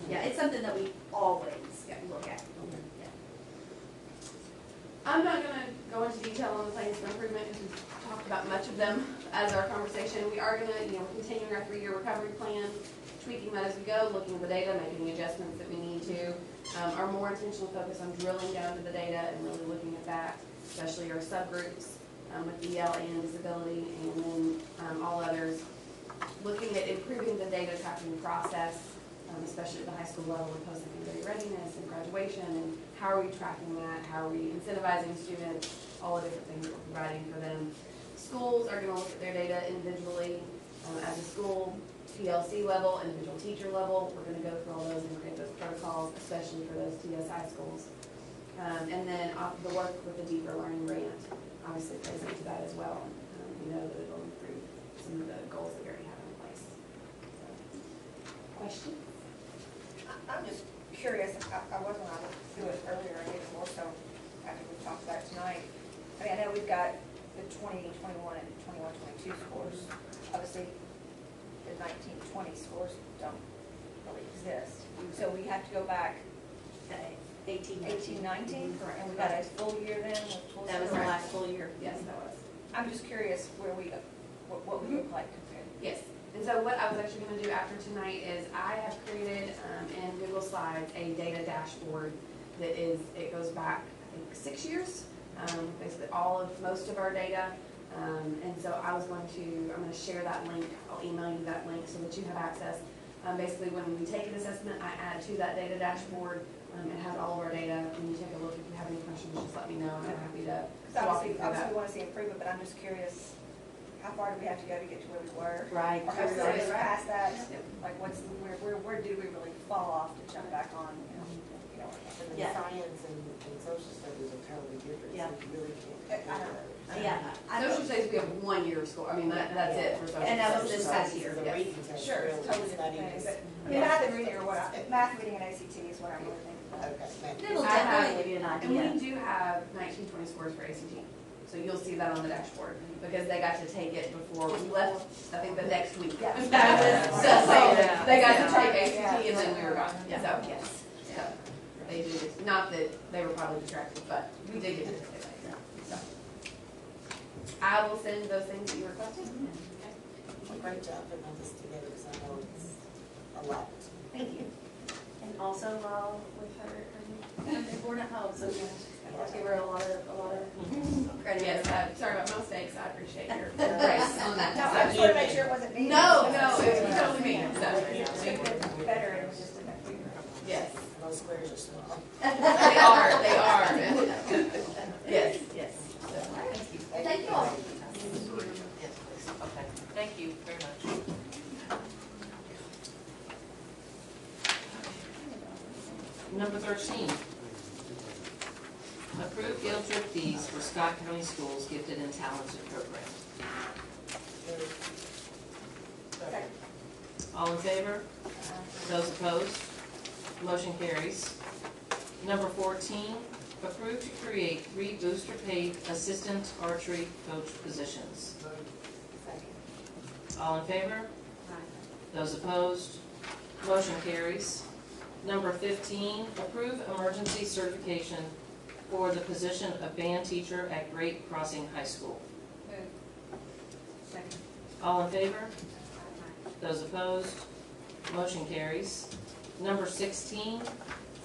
Yeah, it's something that we always look at. Yeah. I'm not gonna go into detail on the plans for improvement, because we've talked about much of them as our conversation. We are gonna, continuing our 3-year recovery plan, tweaking that as we go, looking at the data, making the adjustments that we need to. Our more intentional focus on drilling down to the data and really looking at that, especially our subgroups, with EL and disability, and then, all others. Looking at improving the data tracking process, especially at the high school level with post-secondary readiness and graduation, and how are we tracking that, how are we incentivizing students, all the different things that we're providing for them. Schools are gonna look at their data individually, as a school, PLC level, individual teacher level. We're gonna go through all those and create those protocols, especially for those TSI schools. And then the work with the Deeper Learning Grant obviously plays into that as well. We know that it'll improve some of the goals that we already have in place. Question? I'm just curious, I wasn't able to do it earlier, and even more so after we talked about it tonight. I mean, I know we've got the 2021 and 21-22 scores. Obviously, the 19-20 scores don't really exist. So we have to go back 18-19? Correct. And we got a full year then with full That was the scores? last full year. Yes, that was. I'm just curious what we look like compared. Yes, and so what I was actually gonna do after tonight is I have created, in Google Slides, a data dashboard that it goes back, I think, 6 years, basically most of our data. And so I'm gonna share that link, I'll email you that link so that you have access. Basically, when we take an assessment, I add to that data dashboard. It has all of our data. When you take a look, if you have any questions, just let me know, and I'm happy to walk you through Obviously, that. we want to see improvement, but I'm just curious, how far do we have to go to get to where we were? Right. Or have we already passed that? Yep. Like, where do we really fall off to jump back on, And the Yeah. science and social studies are totally different, Yeah. so you really can't. I don't know. Yeah. I Social studies, we have 1 year of school. I mean, that's it for social And that studies. was this past year. The Yes. reading test, Sure, really, it's totally it's not different even. thing, but math and reading are math, reading, and ACT is what I'm really thinking about. Okay. It'll I have- definitely give you an And we idea. do have 19-20 scores for ACT. So you'll see that on the dashboard, because they got to take it before we left, I think the next week. Yeah. So they got to take Yeah. ACT and then we were gone. Yeah. So, yes. So they did, not that they were probably distracted, but we did get to take it. So I will send those things that you requested. Great job putting all this together, because I know it's a lot. Thank you. And also while with her born at home, so I'll give her a lot of credit. Yes, sorry about my mistakes. I appreciate your grace on that. No, I just want to make sure it wasn't me. No, it was totally me. It was better, it was just a bit weird. Yes. Those squares are small. They are. Yes. Yes. Thank you. Thank you all. Yes, please. Okay, thank you very much. Number 13. Approve field trip fees for Scott County Schools Gifted and Talented Program. Second. All in favor? Those opposed? Motion carries. Number 14, approve to create 3 booster paid assistant archery coach positions. All in favor? Those opposed? Motion carries. Number 15, approve emergency certification for the position of band teacher at Great Crossing High School. Second. All in favor? Those opposed? Motion carries. Number 16,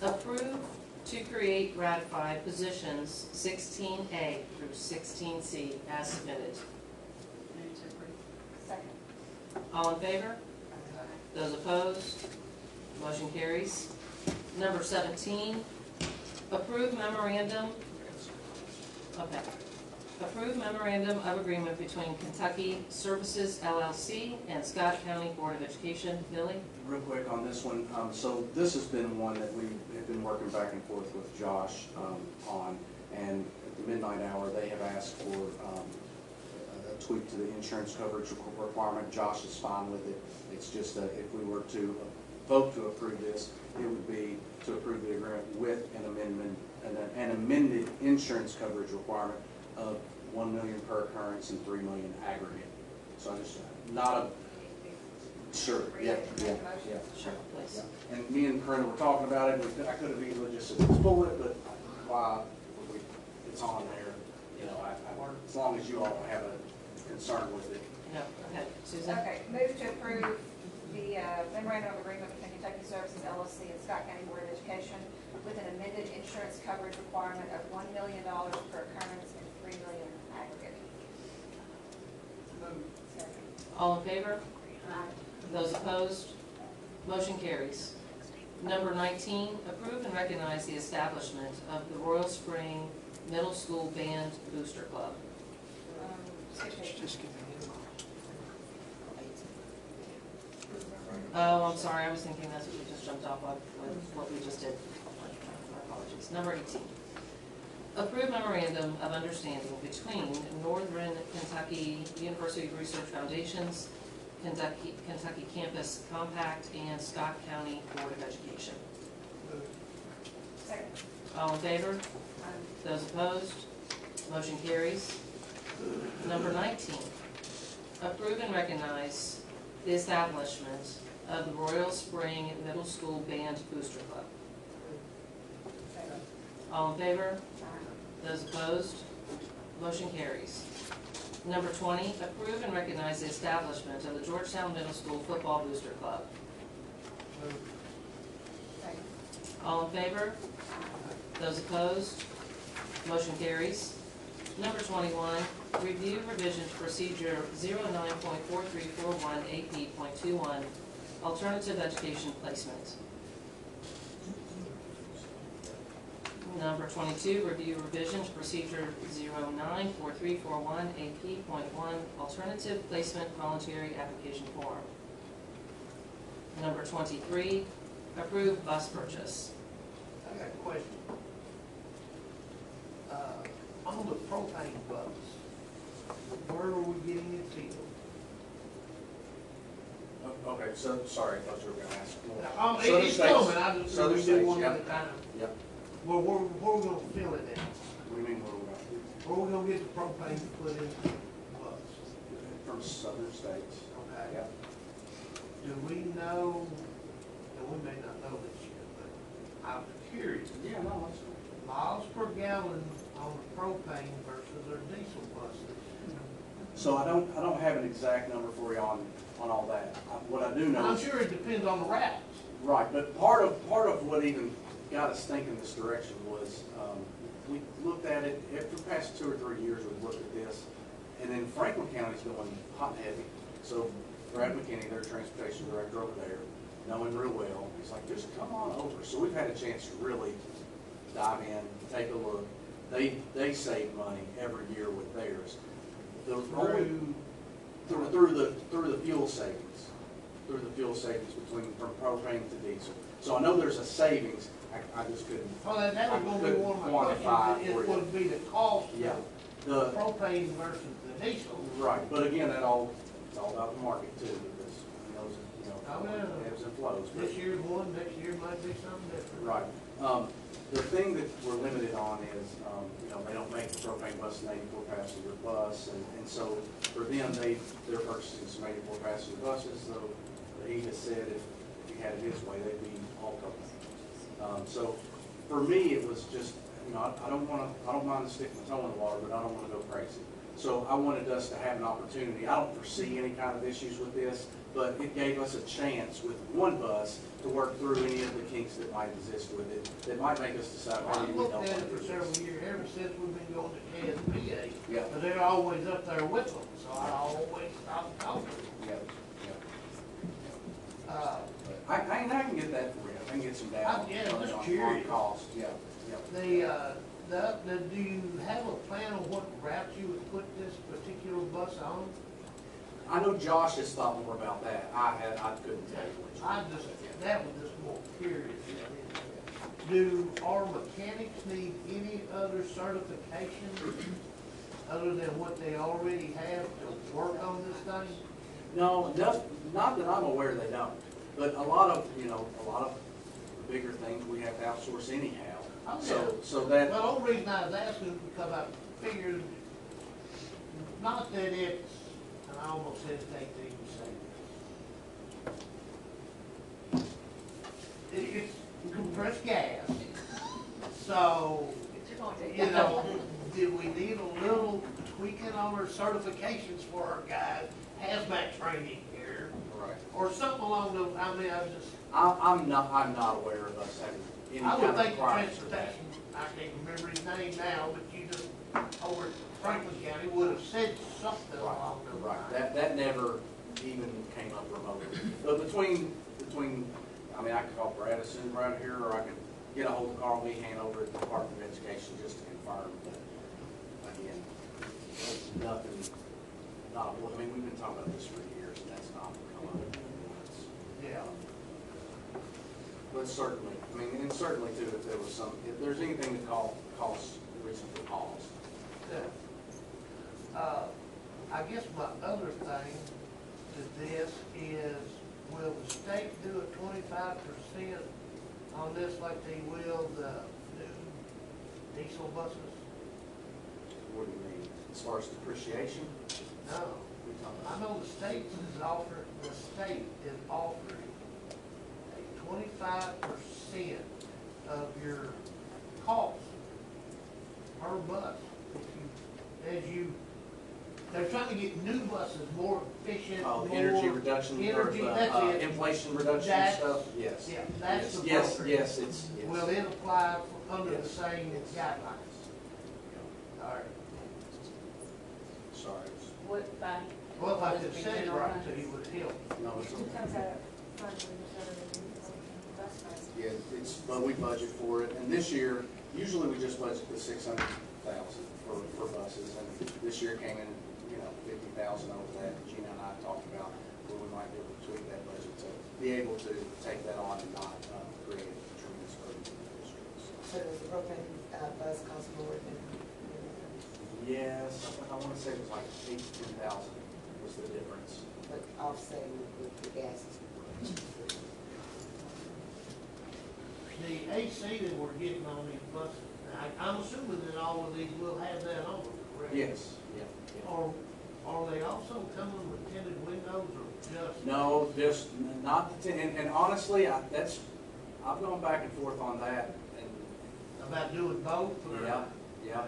approve to create ratify positions 16A through 16C as submitted. Second. All in favor? Those opposed? Motion carries. Number 17, approve memorandum, okay. Approve memorandum of agreement between Kentucky Services LLC and Scott County Board of Education. Billy? Real quick on this one, so this has been one that we have been working back and forth with Josh on, and at the midnight hour, they have asked for a tweak to the insurance coverage requirement. Josh is fine with it. It's just that if we were to vote to approve this, it would be to approve the agreement with an amendment, an amended insurance coverage requirement of $1 million per occurrence and $3 million aggregate. So I just, not a, sure, yeah. Sure, please. Yeah. And me and Corinna were talking about it, and I could have easily just said, let's pull it, but why, it's on there, you know, as long as you all don't have a concern with it. No, go ahead. Susan? Okay, move to approve the memorandum of agreement between Kentucky Services LLC and Scott County Board of Education with an amended insurance coverage requirement of $1 million per occurrence and $3 million aggregate. Second. All in favor? Those opposed? Motion carries. Number 19, approve and recognize the establishment of the Royal Spring Middle School Band Booster Club. Oh, I'm sorry, I was thinking that's what we just jumped off of, with what we just did. My apologies. Number 18, approve memorandum of understanding between Northern Kentucky University Research Foundations, Kentucky Campus Compact, and Scott County Board of Education. Second. All in favor? Those opposed? Motion carries. Number 19, approve and recognize the establishment of the Royal Spring Middle School Band Booster Club. Second. All in favor? Those opposed? Motion carries. Number 20, approve and recognize the establishment of the Georgetown Middle School Football Booster Club. Second. All in favor? Those opposed? Motion carries. Number 21, review revision to procedure 09.4341 AP.21, alternative education placement. Number 22, review revision to procedure 094341 AP.1, alternative placement voluntary application form. Number 23, approve bus purchase. I got a question. On the propane bus, where are we getting it filled? Okay, so, sorry, I thought you were gonna ask more. It's coming, I just, Southern we do states, one at a yep. time. Yep. Well, where we gonna fill it at? What do you mean, where we're going? Where we gonna get the propane to put in the bus? From southern states. Okay. Yep. Do we know, and we may not know this yet, but I'm curious, Yeah, no, that's. miles per gallon on the propane versus our diesel buses? So I don't have an exact number for you on all that. What I do know. I'm sure it depends on the routes. Right, but part of what even got us thinking this direction was, we looked at it, after the past 2 or 3 years, we've looked at this, and then Franklin County's going hot and heavy. So Brad McKinney, their transportation director over there, knowing real well, he's like, just come on over. So we've had a chance to really dive in, take a look. They save money every year with theirs. Through the fuel savings. Through the fuel savings from propane to diesel. So I know there's a savings, I just couldn't. Well, that was gonna be one of my quantify questions, for it you. would be the cost Yeah. of The, propane versus the diesel. right, but again, it's all about the market too, because who knows, Oh, yeah. ebbs and flows. But- This year's one, next year might be something different. Right. The thing that we're limited on is, they don't make the propane bus an 84 passenger bus, and so for them, they're purchasing some 84 passenger buses, so he has said if he had it his way, they'd be all propane. So for me, it was just, I don't mind sticking my toe in the water, but I don't want to go crazy. So I wanted us to have an opportunity. I don't foresee any kind of issues with this, but it gave us a chance with one bus to work through any of the kinks that might exist with it, that might make us decide, I've maybe we looked don't at want it to for do several this. years, ever since we've been going to KSBA. Yeah. But they're always up there with them, so I always stop talking to them. Yeah, yeah. I can get that for you. can get some data Yeah, I'm just on curious. cost, yeah. Do you have a plan on what route you would put this particular bus on? I know Josh has thought more about that. I couldn't tell you which one. That was just more curious. Do our mechanics need any other certification other than what they already have to work on this thing? No, not that I'm aware they don't. But a lot of the bigger things we have to outsource anyhow. Oh, So that, Well, the only reason I was asking is because I figured, not that it's, and I almost hesitate to even say this. It's compressed gas, so, you know, do we need a little tweaking on our certifications for our guys, hazmat training here, right. or something along those, I mean, I was just, I'm not aware of us having any I kind would of think the requirements for that. transportation, I can't remember his name now, but you just, over at Franklin County, would have said something along those Right, lines. that never even came up remotely. But between, I mean, I could call Brad as soon as we're out here, or I could get a hold of Carl Meehan over at the Department of Education just to confirm, but again, there's nothing, I mean, we've been talking about this for years, and that's not come up. Yeah. But certainly, I mean, and certainly too, if there's anything that costs reason for pause. I guess my other thing to this is, will the state do a 25% on this like they will the new diesel buses? What do you mean? As far as depreciation? No. I know the state is offering a 25% of your cost per bus. They're trying to get new buses more efficient, more. Energy reduction, or Energy, that's it. inflation reduction That's- stuff? Yes. Yeah, that's the Yes, program. yes, it's, yes. Will it apply under the Yes. same guidelines? All right. Sorry. What bank? Well, if I could say it right, so you would help. No, it's, It comes out of funds that are in bus funds. yeah, but we budget for it, and this year, usually we just budget the 600,000 for buses, and this year came in, 50,000 over that. Gina and I talked about where we might be able to tweak that budget to be able to take that on and not create a tremendous burden for the districts. So does the propane bus cost more than? Yes, I want to say it was like 8,000 to 10,000 was the difference. But offsetting with the gas? The AC that we're getting on these buses, I'm assuming that all of these will have that on them, correct? Yes, yeah. Are they also coming with tinted windows or just? No, just not the 10, and honestly, I've gone back and forth on that, and About doing both or? yeah.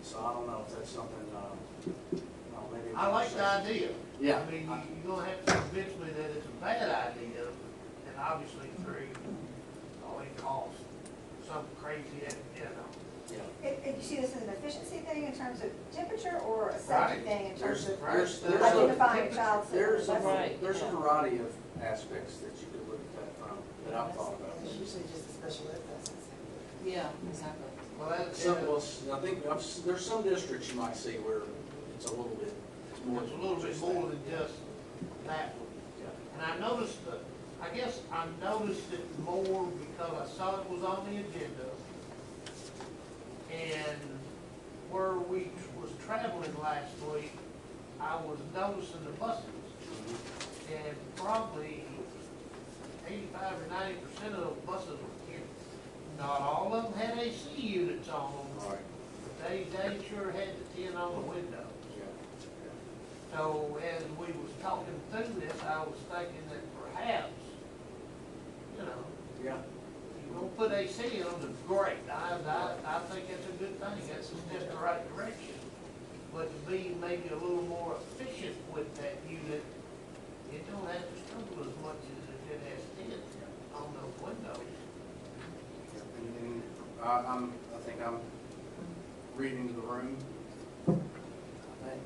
So I don't know if that's something, maybe. I like the idea. Yeah. I mean, you're gonna have to convince me that it's a bad idea, and obviously three, it costs something crazy, Yeah. You see this as an efficiency thing in terms of temperature or a Right. safety thing in terms of There's identifying a child? There's Right. there's a variety of aspects that you could look at that from, that I've thought about. It's usually just a special ed bus. Yeah, exactly. Well, that's, I think there's some districts you might see where it's a little bit more. it's a little bit more than just that one. Yeah. And I noticed it more because I saw it was on the agenda. And where we was traveling last week, I was noticing the buses. And probably 85 or 90% of those buses were empty. Not all of them had AC units on them, Right. but they sure had the tin on the windows. Yeah. So as we was talking through this, I was thinking that perhaps, Yeah. you don't put AC on them, great. I think that's a good thing. That's a step in the right direction. But to be maybe a little more efficient with that unit, it don't have to struggle as much as if it has tin on those windows. And I think I'm reading the room. I think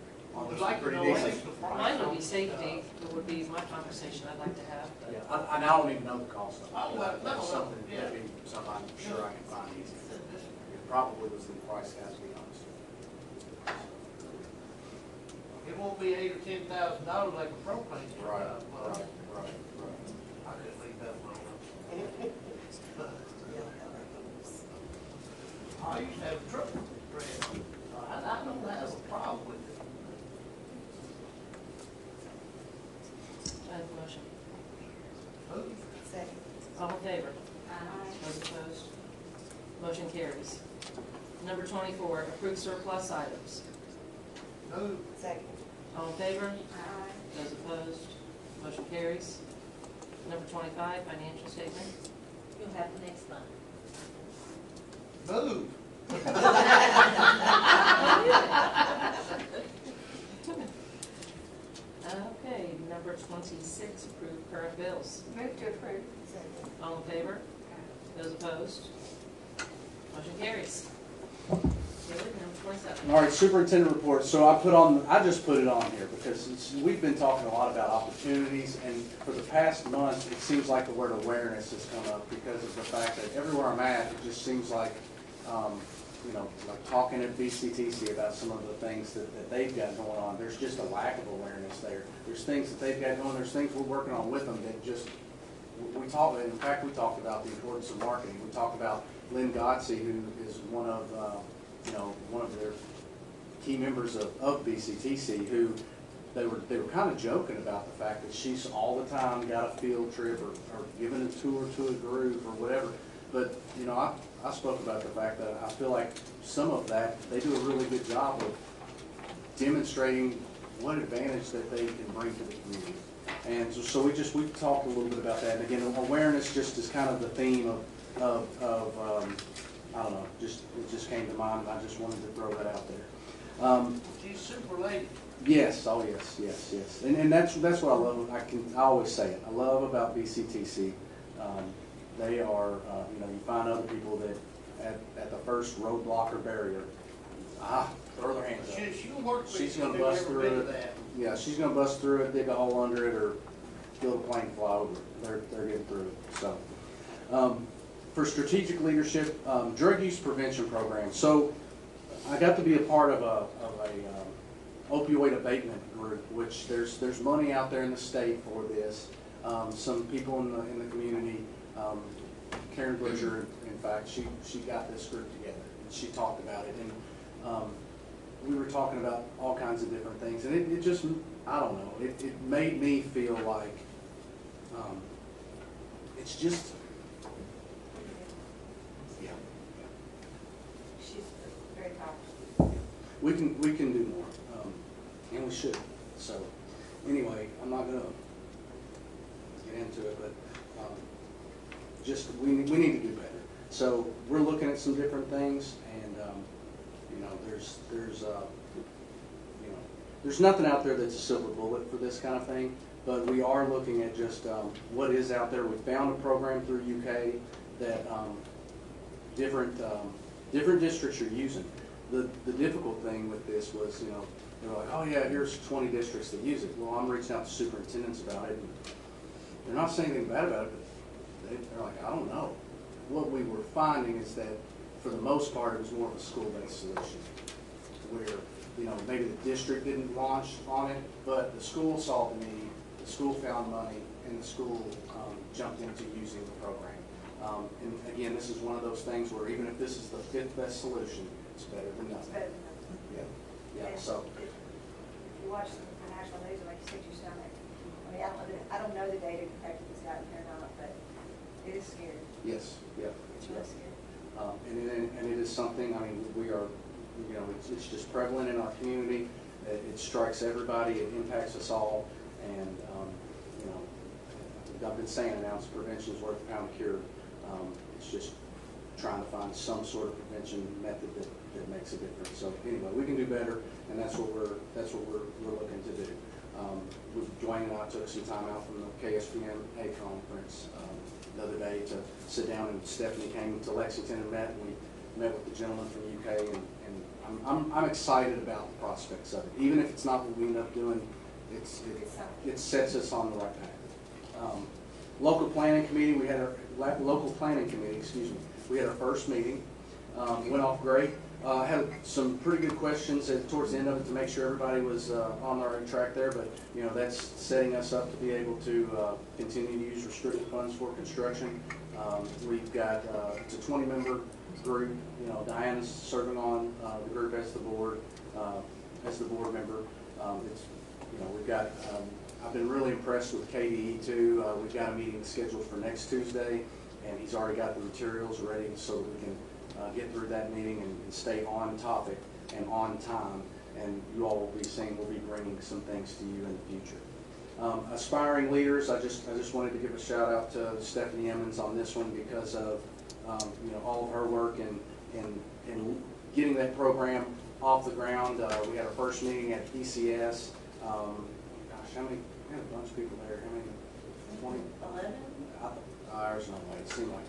We'd like to pretty know at decent. least the price. Mine would be safety, it would be my conversation I'd like to have, but. Yeah, and I don't even know the cost of it. Oh, well, no, That's no, something, yeah. that'd be something I'm sure I can find easy. It probably was the price tag, to be honest. It won't be $8,000 or $10,000 like a propane. Right, Well, right, right. I couldn't leave that alone. I used to have a truck spread. I don't have a problem with it. I have a motion. Move. Second. All in favor? Aye. Those opposed? Motion carries. Number 24, approve surplus items. Move. Second. All in favor? Aye. Those opposed? Motion carries. Number 25, financial statement. You'll have the next month. Move. Okay, number 26, approve current bills. Move to approve. Second. All in favor? Those opposed? Motion carries. Good, number 27. All right, superintendent report. So I just put it on here because we've been talking a lot about opportunities, and for the past month, it seems like the word awareness has come up because of the fact that everywhere I'm at, it just seems like, like talking at BCTC about some of the things that they've got going on. There's just a lack of awareness there. There's things that they've got going, there's things we're working on with them that just, we talked about the importance of marketing. We talked about Lynn Godsey, who is one of their key members of BCTC, who they were kind of joking about the fact that she's all the time got a field trip or given a tour to a group or whatever. But, I spoke about the fact that I feel like some of that, they do a really good job of demonstrating what advantage that they can bring to the community. And so we talked a little bit about that. And again, awareness just is kind of the theme of I don't know, it just came to mind, and I just wanted to throw that out there. She's super lady. Yes, oh yes. And that's what I love, I always say it, I love about BCTC. They are, you find other people that at the first roadblock or barrier, throw their hands up. She'll work with you. She's gonna do bust every through bit of it. that. Yeah, she's gonna bust through it, dig a hole under it, or build a plane fly over it. They're getting through it, so. For strategic leadership, drug use prevention program. So I got to be a part of a opioid abatement group, which there's money out there in the state for this. Some people in the community, Karen Butcher, in fact, she got this group together and she talked about it. And we were talking about all kinds of different things, and it just, I don't know, it made me feel like it's just. She's very powerful. We can do more, and we should. So, anyway, I'm not gonna get into it, but just we need to do better. So we're looking at some different things, and there's nothing out there that's a silver bullet for this kind of thing. But we are looking at just what is out there. We found a program through UK that different districts are using. The difficult thing with this was, they're like, oh yeah, here's 20 districts that use it. Well, I'm reaching out to superintendents about it, and they're not saying anything bad about it, but they're like, I don't know. What we were finding is that for the most part, it was more of a school-based solution, where maybe the district didn't launch on it, but the school saw the need, the school found money, and the school jumped into using the program. And again, this is one of those things where even if this is the 5th best solution, it's better than It's nothing. better than nothing. Yeah, And so, if you watch the national news, it makes you sick to your stomach. I mean, I don't know the data compared to this guy here or not, but it is scary. yes, yeah. It's really scary. And it is something, I mean, we are, it's just prevalent in our community. It strikes everybody, it impacts us all, and, I've been saying an ounce of prevention is worth a pound of cure. It's just trying to find some sort of prevention method that makes a difference. So anyway, we can do better, and that's what we're looking to do. Dwayne and I took some time out from the KSPMA conference the other day to sit down, and Stephanie came to Lexington and met, and met with the gentleman from the UK, and I'm excited about the prospects of it. Even if it's not what we end up doing, it sets us on the right path. Local planning committee, we had our first meeting. Went off great. Had some pretty good questions towards the end of it to make sure everybody was on the right track there, but you know, that's setting us up to be able to continue to use restricted funds for construction. We've got it's a 20-member group. You know, Diana's serving on the group as the board member. It's, you know, we've got. I've been really impressed with KDE too. We've got a meeting scheduled for next Tuesday, and he's already got the materials ready so that we can get through that meeting and stay on topic and on time. And you all will be seeing, we'll be bringing some things to you in the future. Aspiring leaders, I just wanted to give a shout out to Stephanie Emmons on this one because of you know, all of her work in getting that program off the ground. We had our first meeting at PCS. Gosh, how many? We had a bunch of people there. How many? 20? 11? There's no way. It seemed like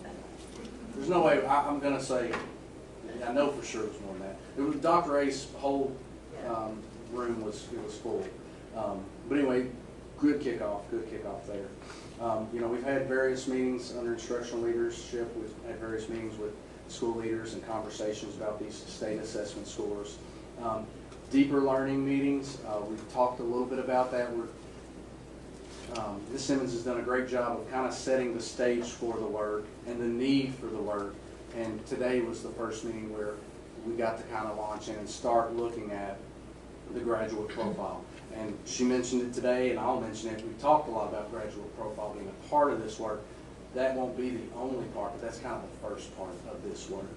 there's no way. I'm going to say, I know for sure it was more than that. It was Dr. A's whole room was full. But anyway, good kickoff there. You know, we've had various meetings under instructional leadership. We've had various meetings with school leaders and conversations about these state assessment scores. Deeper learning meetings, we've talked a little bit about that. Ms. Simmons has done a great job of kind of setting the stage for the work and the need for the work. And today was the first meeting where we got to kind of launch in and start looking at the graduate profile. And she mentioned it today, and I'll mention it. We've talked a lot about graduate profile being a part of this work. That won't be the only part, but that's kind of the first part of this work.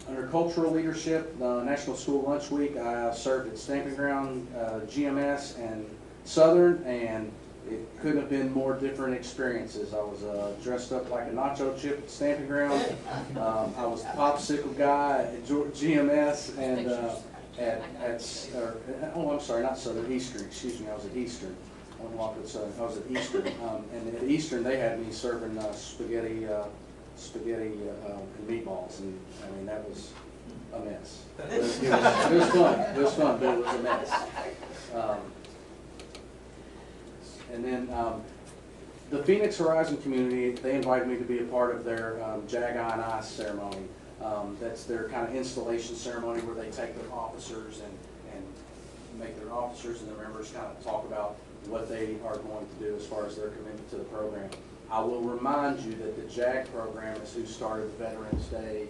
Under cultural leadership, the National School Lunch Week, I served at Stamping Ground, GMS, and Southern, and it couldn't have been more different experiences. I was dressed up like a nacho chip at Stamping Ground. I was the popsicle guy at GMS, and I'm sorry, not Southern, Eastern. Excuse me, I was at Eastern. I don't know why I put Southern. I was at Eastern, and at Eastern they had me serving spaghetti and meatballs, and I mean that was a mess. It was fun. It was fun, but it was a mess. And then the Phoenix Horizon community, they invited me to be a part of their JAG I&I ceremony. That's their kind of installation ceremony where they take their officers and make their officers and their members kind of talk about what they are going to do as far as their commitment to the program. I will remind you that the JAG program is who started the Veterans Day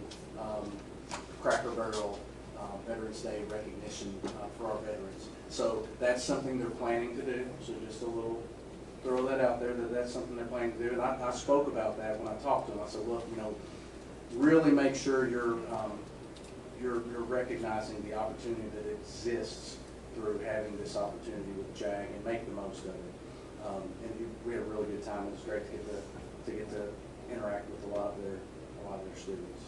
Cracker Barrel Veterans Day recognition for our veterans. So that's something they're planning to do. So just a little, throw that out there that that's something they're planning to do. And I spoke about that when I talked to them. I said, look, you know, really make sure you're recognizing the opportunity that exists through having this opportunity with JAG and make the most of it. And we had a really good time. It was great to get to interact with a lot of their students.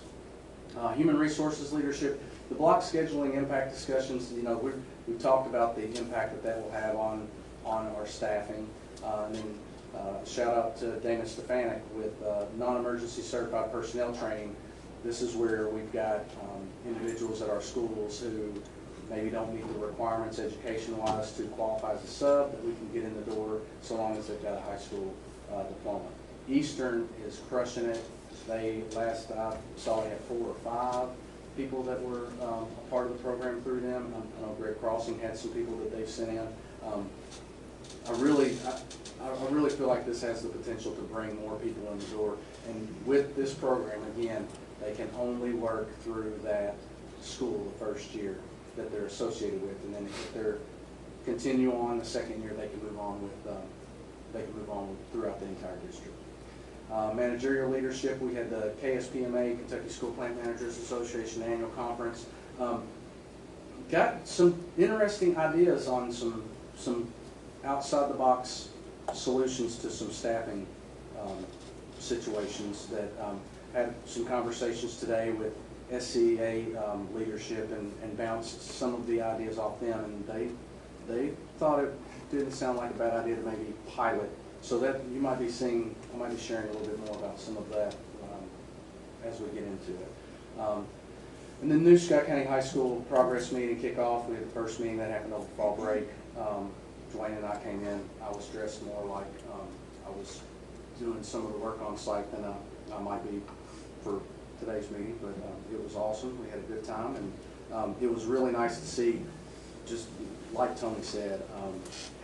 Human resources leadership, the block scheduling impact discussions. You know, we've talked about the impact that will have on our staffing. And then shout out to Dana Stefanik with non-emergency certified personnel training. This is where we've got individuals at our schools who maybe don't meet the requirements education-wise to qualify as a sub, that we can get in the door so long as they've got a high school diploma. Eastern is crushing it. They, last I saw, they had 4 or 5 people that were a part of the program through them. I know Great Crossing had some people that they've sent in. I really feel like this has the potential to bring more people in the door. And with this program, again, they can only work through that school the first year that they're associated with, and then if they're continue on the second year, they can move on throughout the entire district. Managerial leadership, we had the KSPMA, Kentucky School Plant Managers Association annual conference. Got some interesting ideas on some outside the box solutions to some staffing situations that had some conversations today with SCA leadership and bounced some of the ideas off them, and they thought it didn't sound like a bad idea to maybe pilot. So that you might be seeing, I might be sharing a little bit more about some of that as we get into it. And then new Scott County High School progress meeting kickoff. We had the first meeting that happened over fall break. Dwayne and I came in. I was dressed more like I was doing some of the work on site than I might be for today's meeting, but it was awesome. We had a good time, and it was really nice to see, just like Tony said,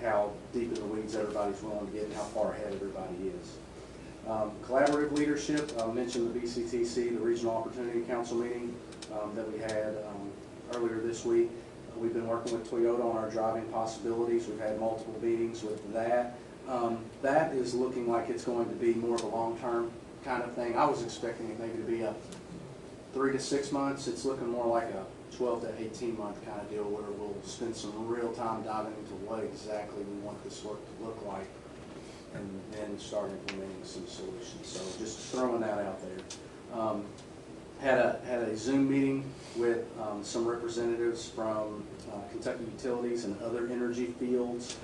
how deep in the weeds everybody's willing to get and how far ahead everybody is. Collaborative leadership, I mentioned the BCTC, the Regional Opportunity Council meeting that we had earlier this week. We've been working with Toyota on our driving possibilities. We've had multiple meetings with that. That is looking like it's going to be more of a long-term kind of thing. I was expecting it maybe to be a 3 to 6 months. It's looking more like a 12 to 18 month kind of deal where we'll spend some real time diving into what exactly we want this work to look like and then start implementing some solutions. So just throwing that out there. Had a Zoom meeting with some representatives from Kentucky Utilities and other energy fields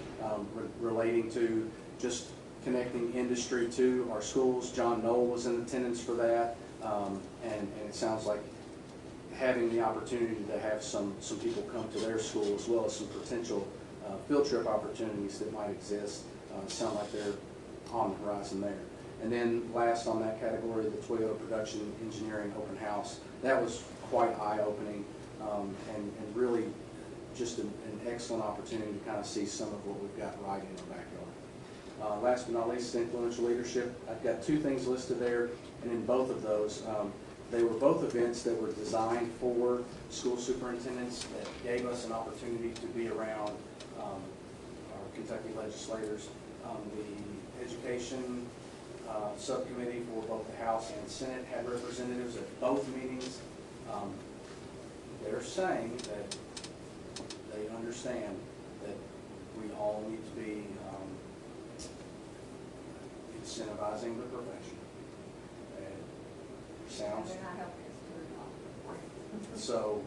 relating to just connecting industry to our schools. John Knoll was in attendance for that, and it sounds like having the opportunity to have some people come to their school as well as some potential field trip opportunities that might exist sound like they're on the horizon there. And then last on that category, the Toyota Production Engineering Open House. That was quite eye-opening and really just an excellent opportunity to kind of see some of what we've got right in our backyard. Last but not least, influential leadership. I've got 2 things listed there, and in both of those, they were both events that were designed for school superintendents that gave us an opportunity to be around our Kentucky legislators. The education subcommittee for both the House and Senate had representatives at both meetings. They're saying that they understand that we all need to be incentivizing the profession. And sounds. So,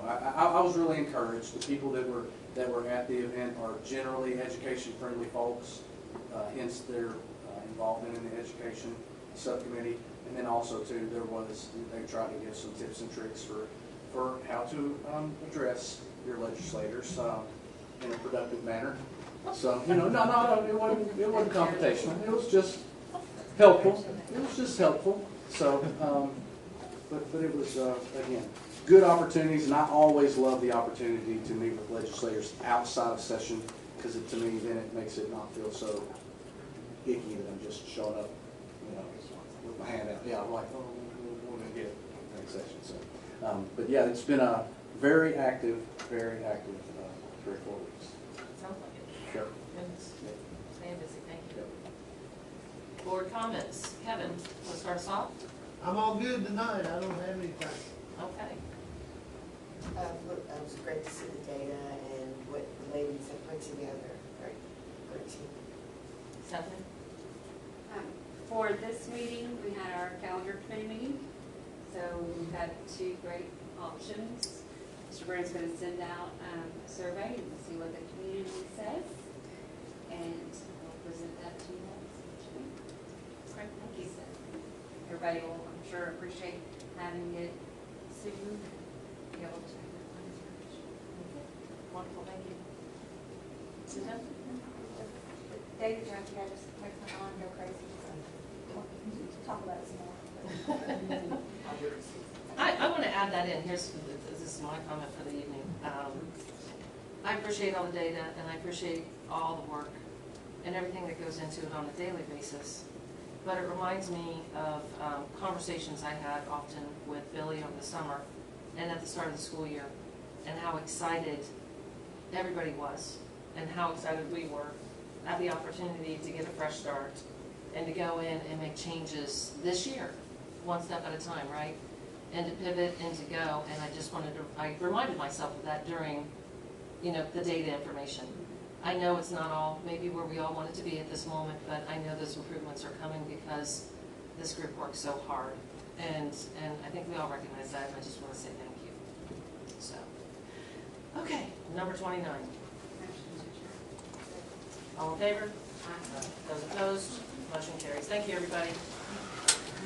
I was really encouraged. The people that were at the event are generally education-friendly folks, hence their involvement in the education subcommittee. And then also too, they tried to give some tips and tricks for how to address your legislators in a productive manner. So, no, it wasn't computational. It was just helpful. It was just helpful. So, but it was, again, good opportunities, and I always love the opportunity to meet with legislators outside of session, because to me, then it makes it not feel so icky that I'm just showing up, with my hand out. Yeah, I'm like, oh, we're going to get it next session. So, but yeah, it's been a very active 3 or 4 weeks. Sounds like it. Sure. Goodness. Stay busy, thank you. Board comments. Kevin, want to start us off? I'm all good tonight, I don't have anything. Okay. It was great to see the data and what the ladies have put together. Great team. Stephanie? For this meeting, we had our calendar committee meeting. So we've had 2 great options. Mr. Burns is going to send out a survey and see what the community says. And we'll present that to you all. Great, thank you. Everybody will, I'm sure, appreciate having it soon and be able to. Wonderful, thank you. Susan? David Junkie, I just make my mind go crazy. So talk about it some more. I want to add that in. This is my comment for the evening. I appreciate all the data, and I appreciate all the work and everything that goes into it on a daily basis. But it reminds me of conversations I had often with Billy over the summer and at the start of the school year, and how excited everybody was, and how excited we were at the opportunity to get a fresh start and to go in and make changes this year, one step at a time, right? And to pivot and to go, and I reminded myself of that during, the data information. I know it's not all maybe where we all want it to be at this moment, but I know those improvements are coming because this group works so hard. And I think we all recognize that, and I just want to say thank you. So, okay, number 29. All in favor? Those opposed? Motion carries. Thank you, everybody.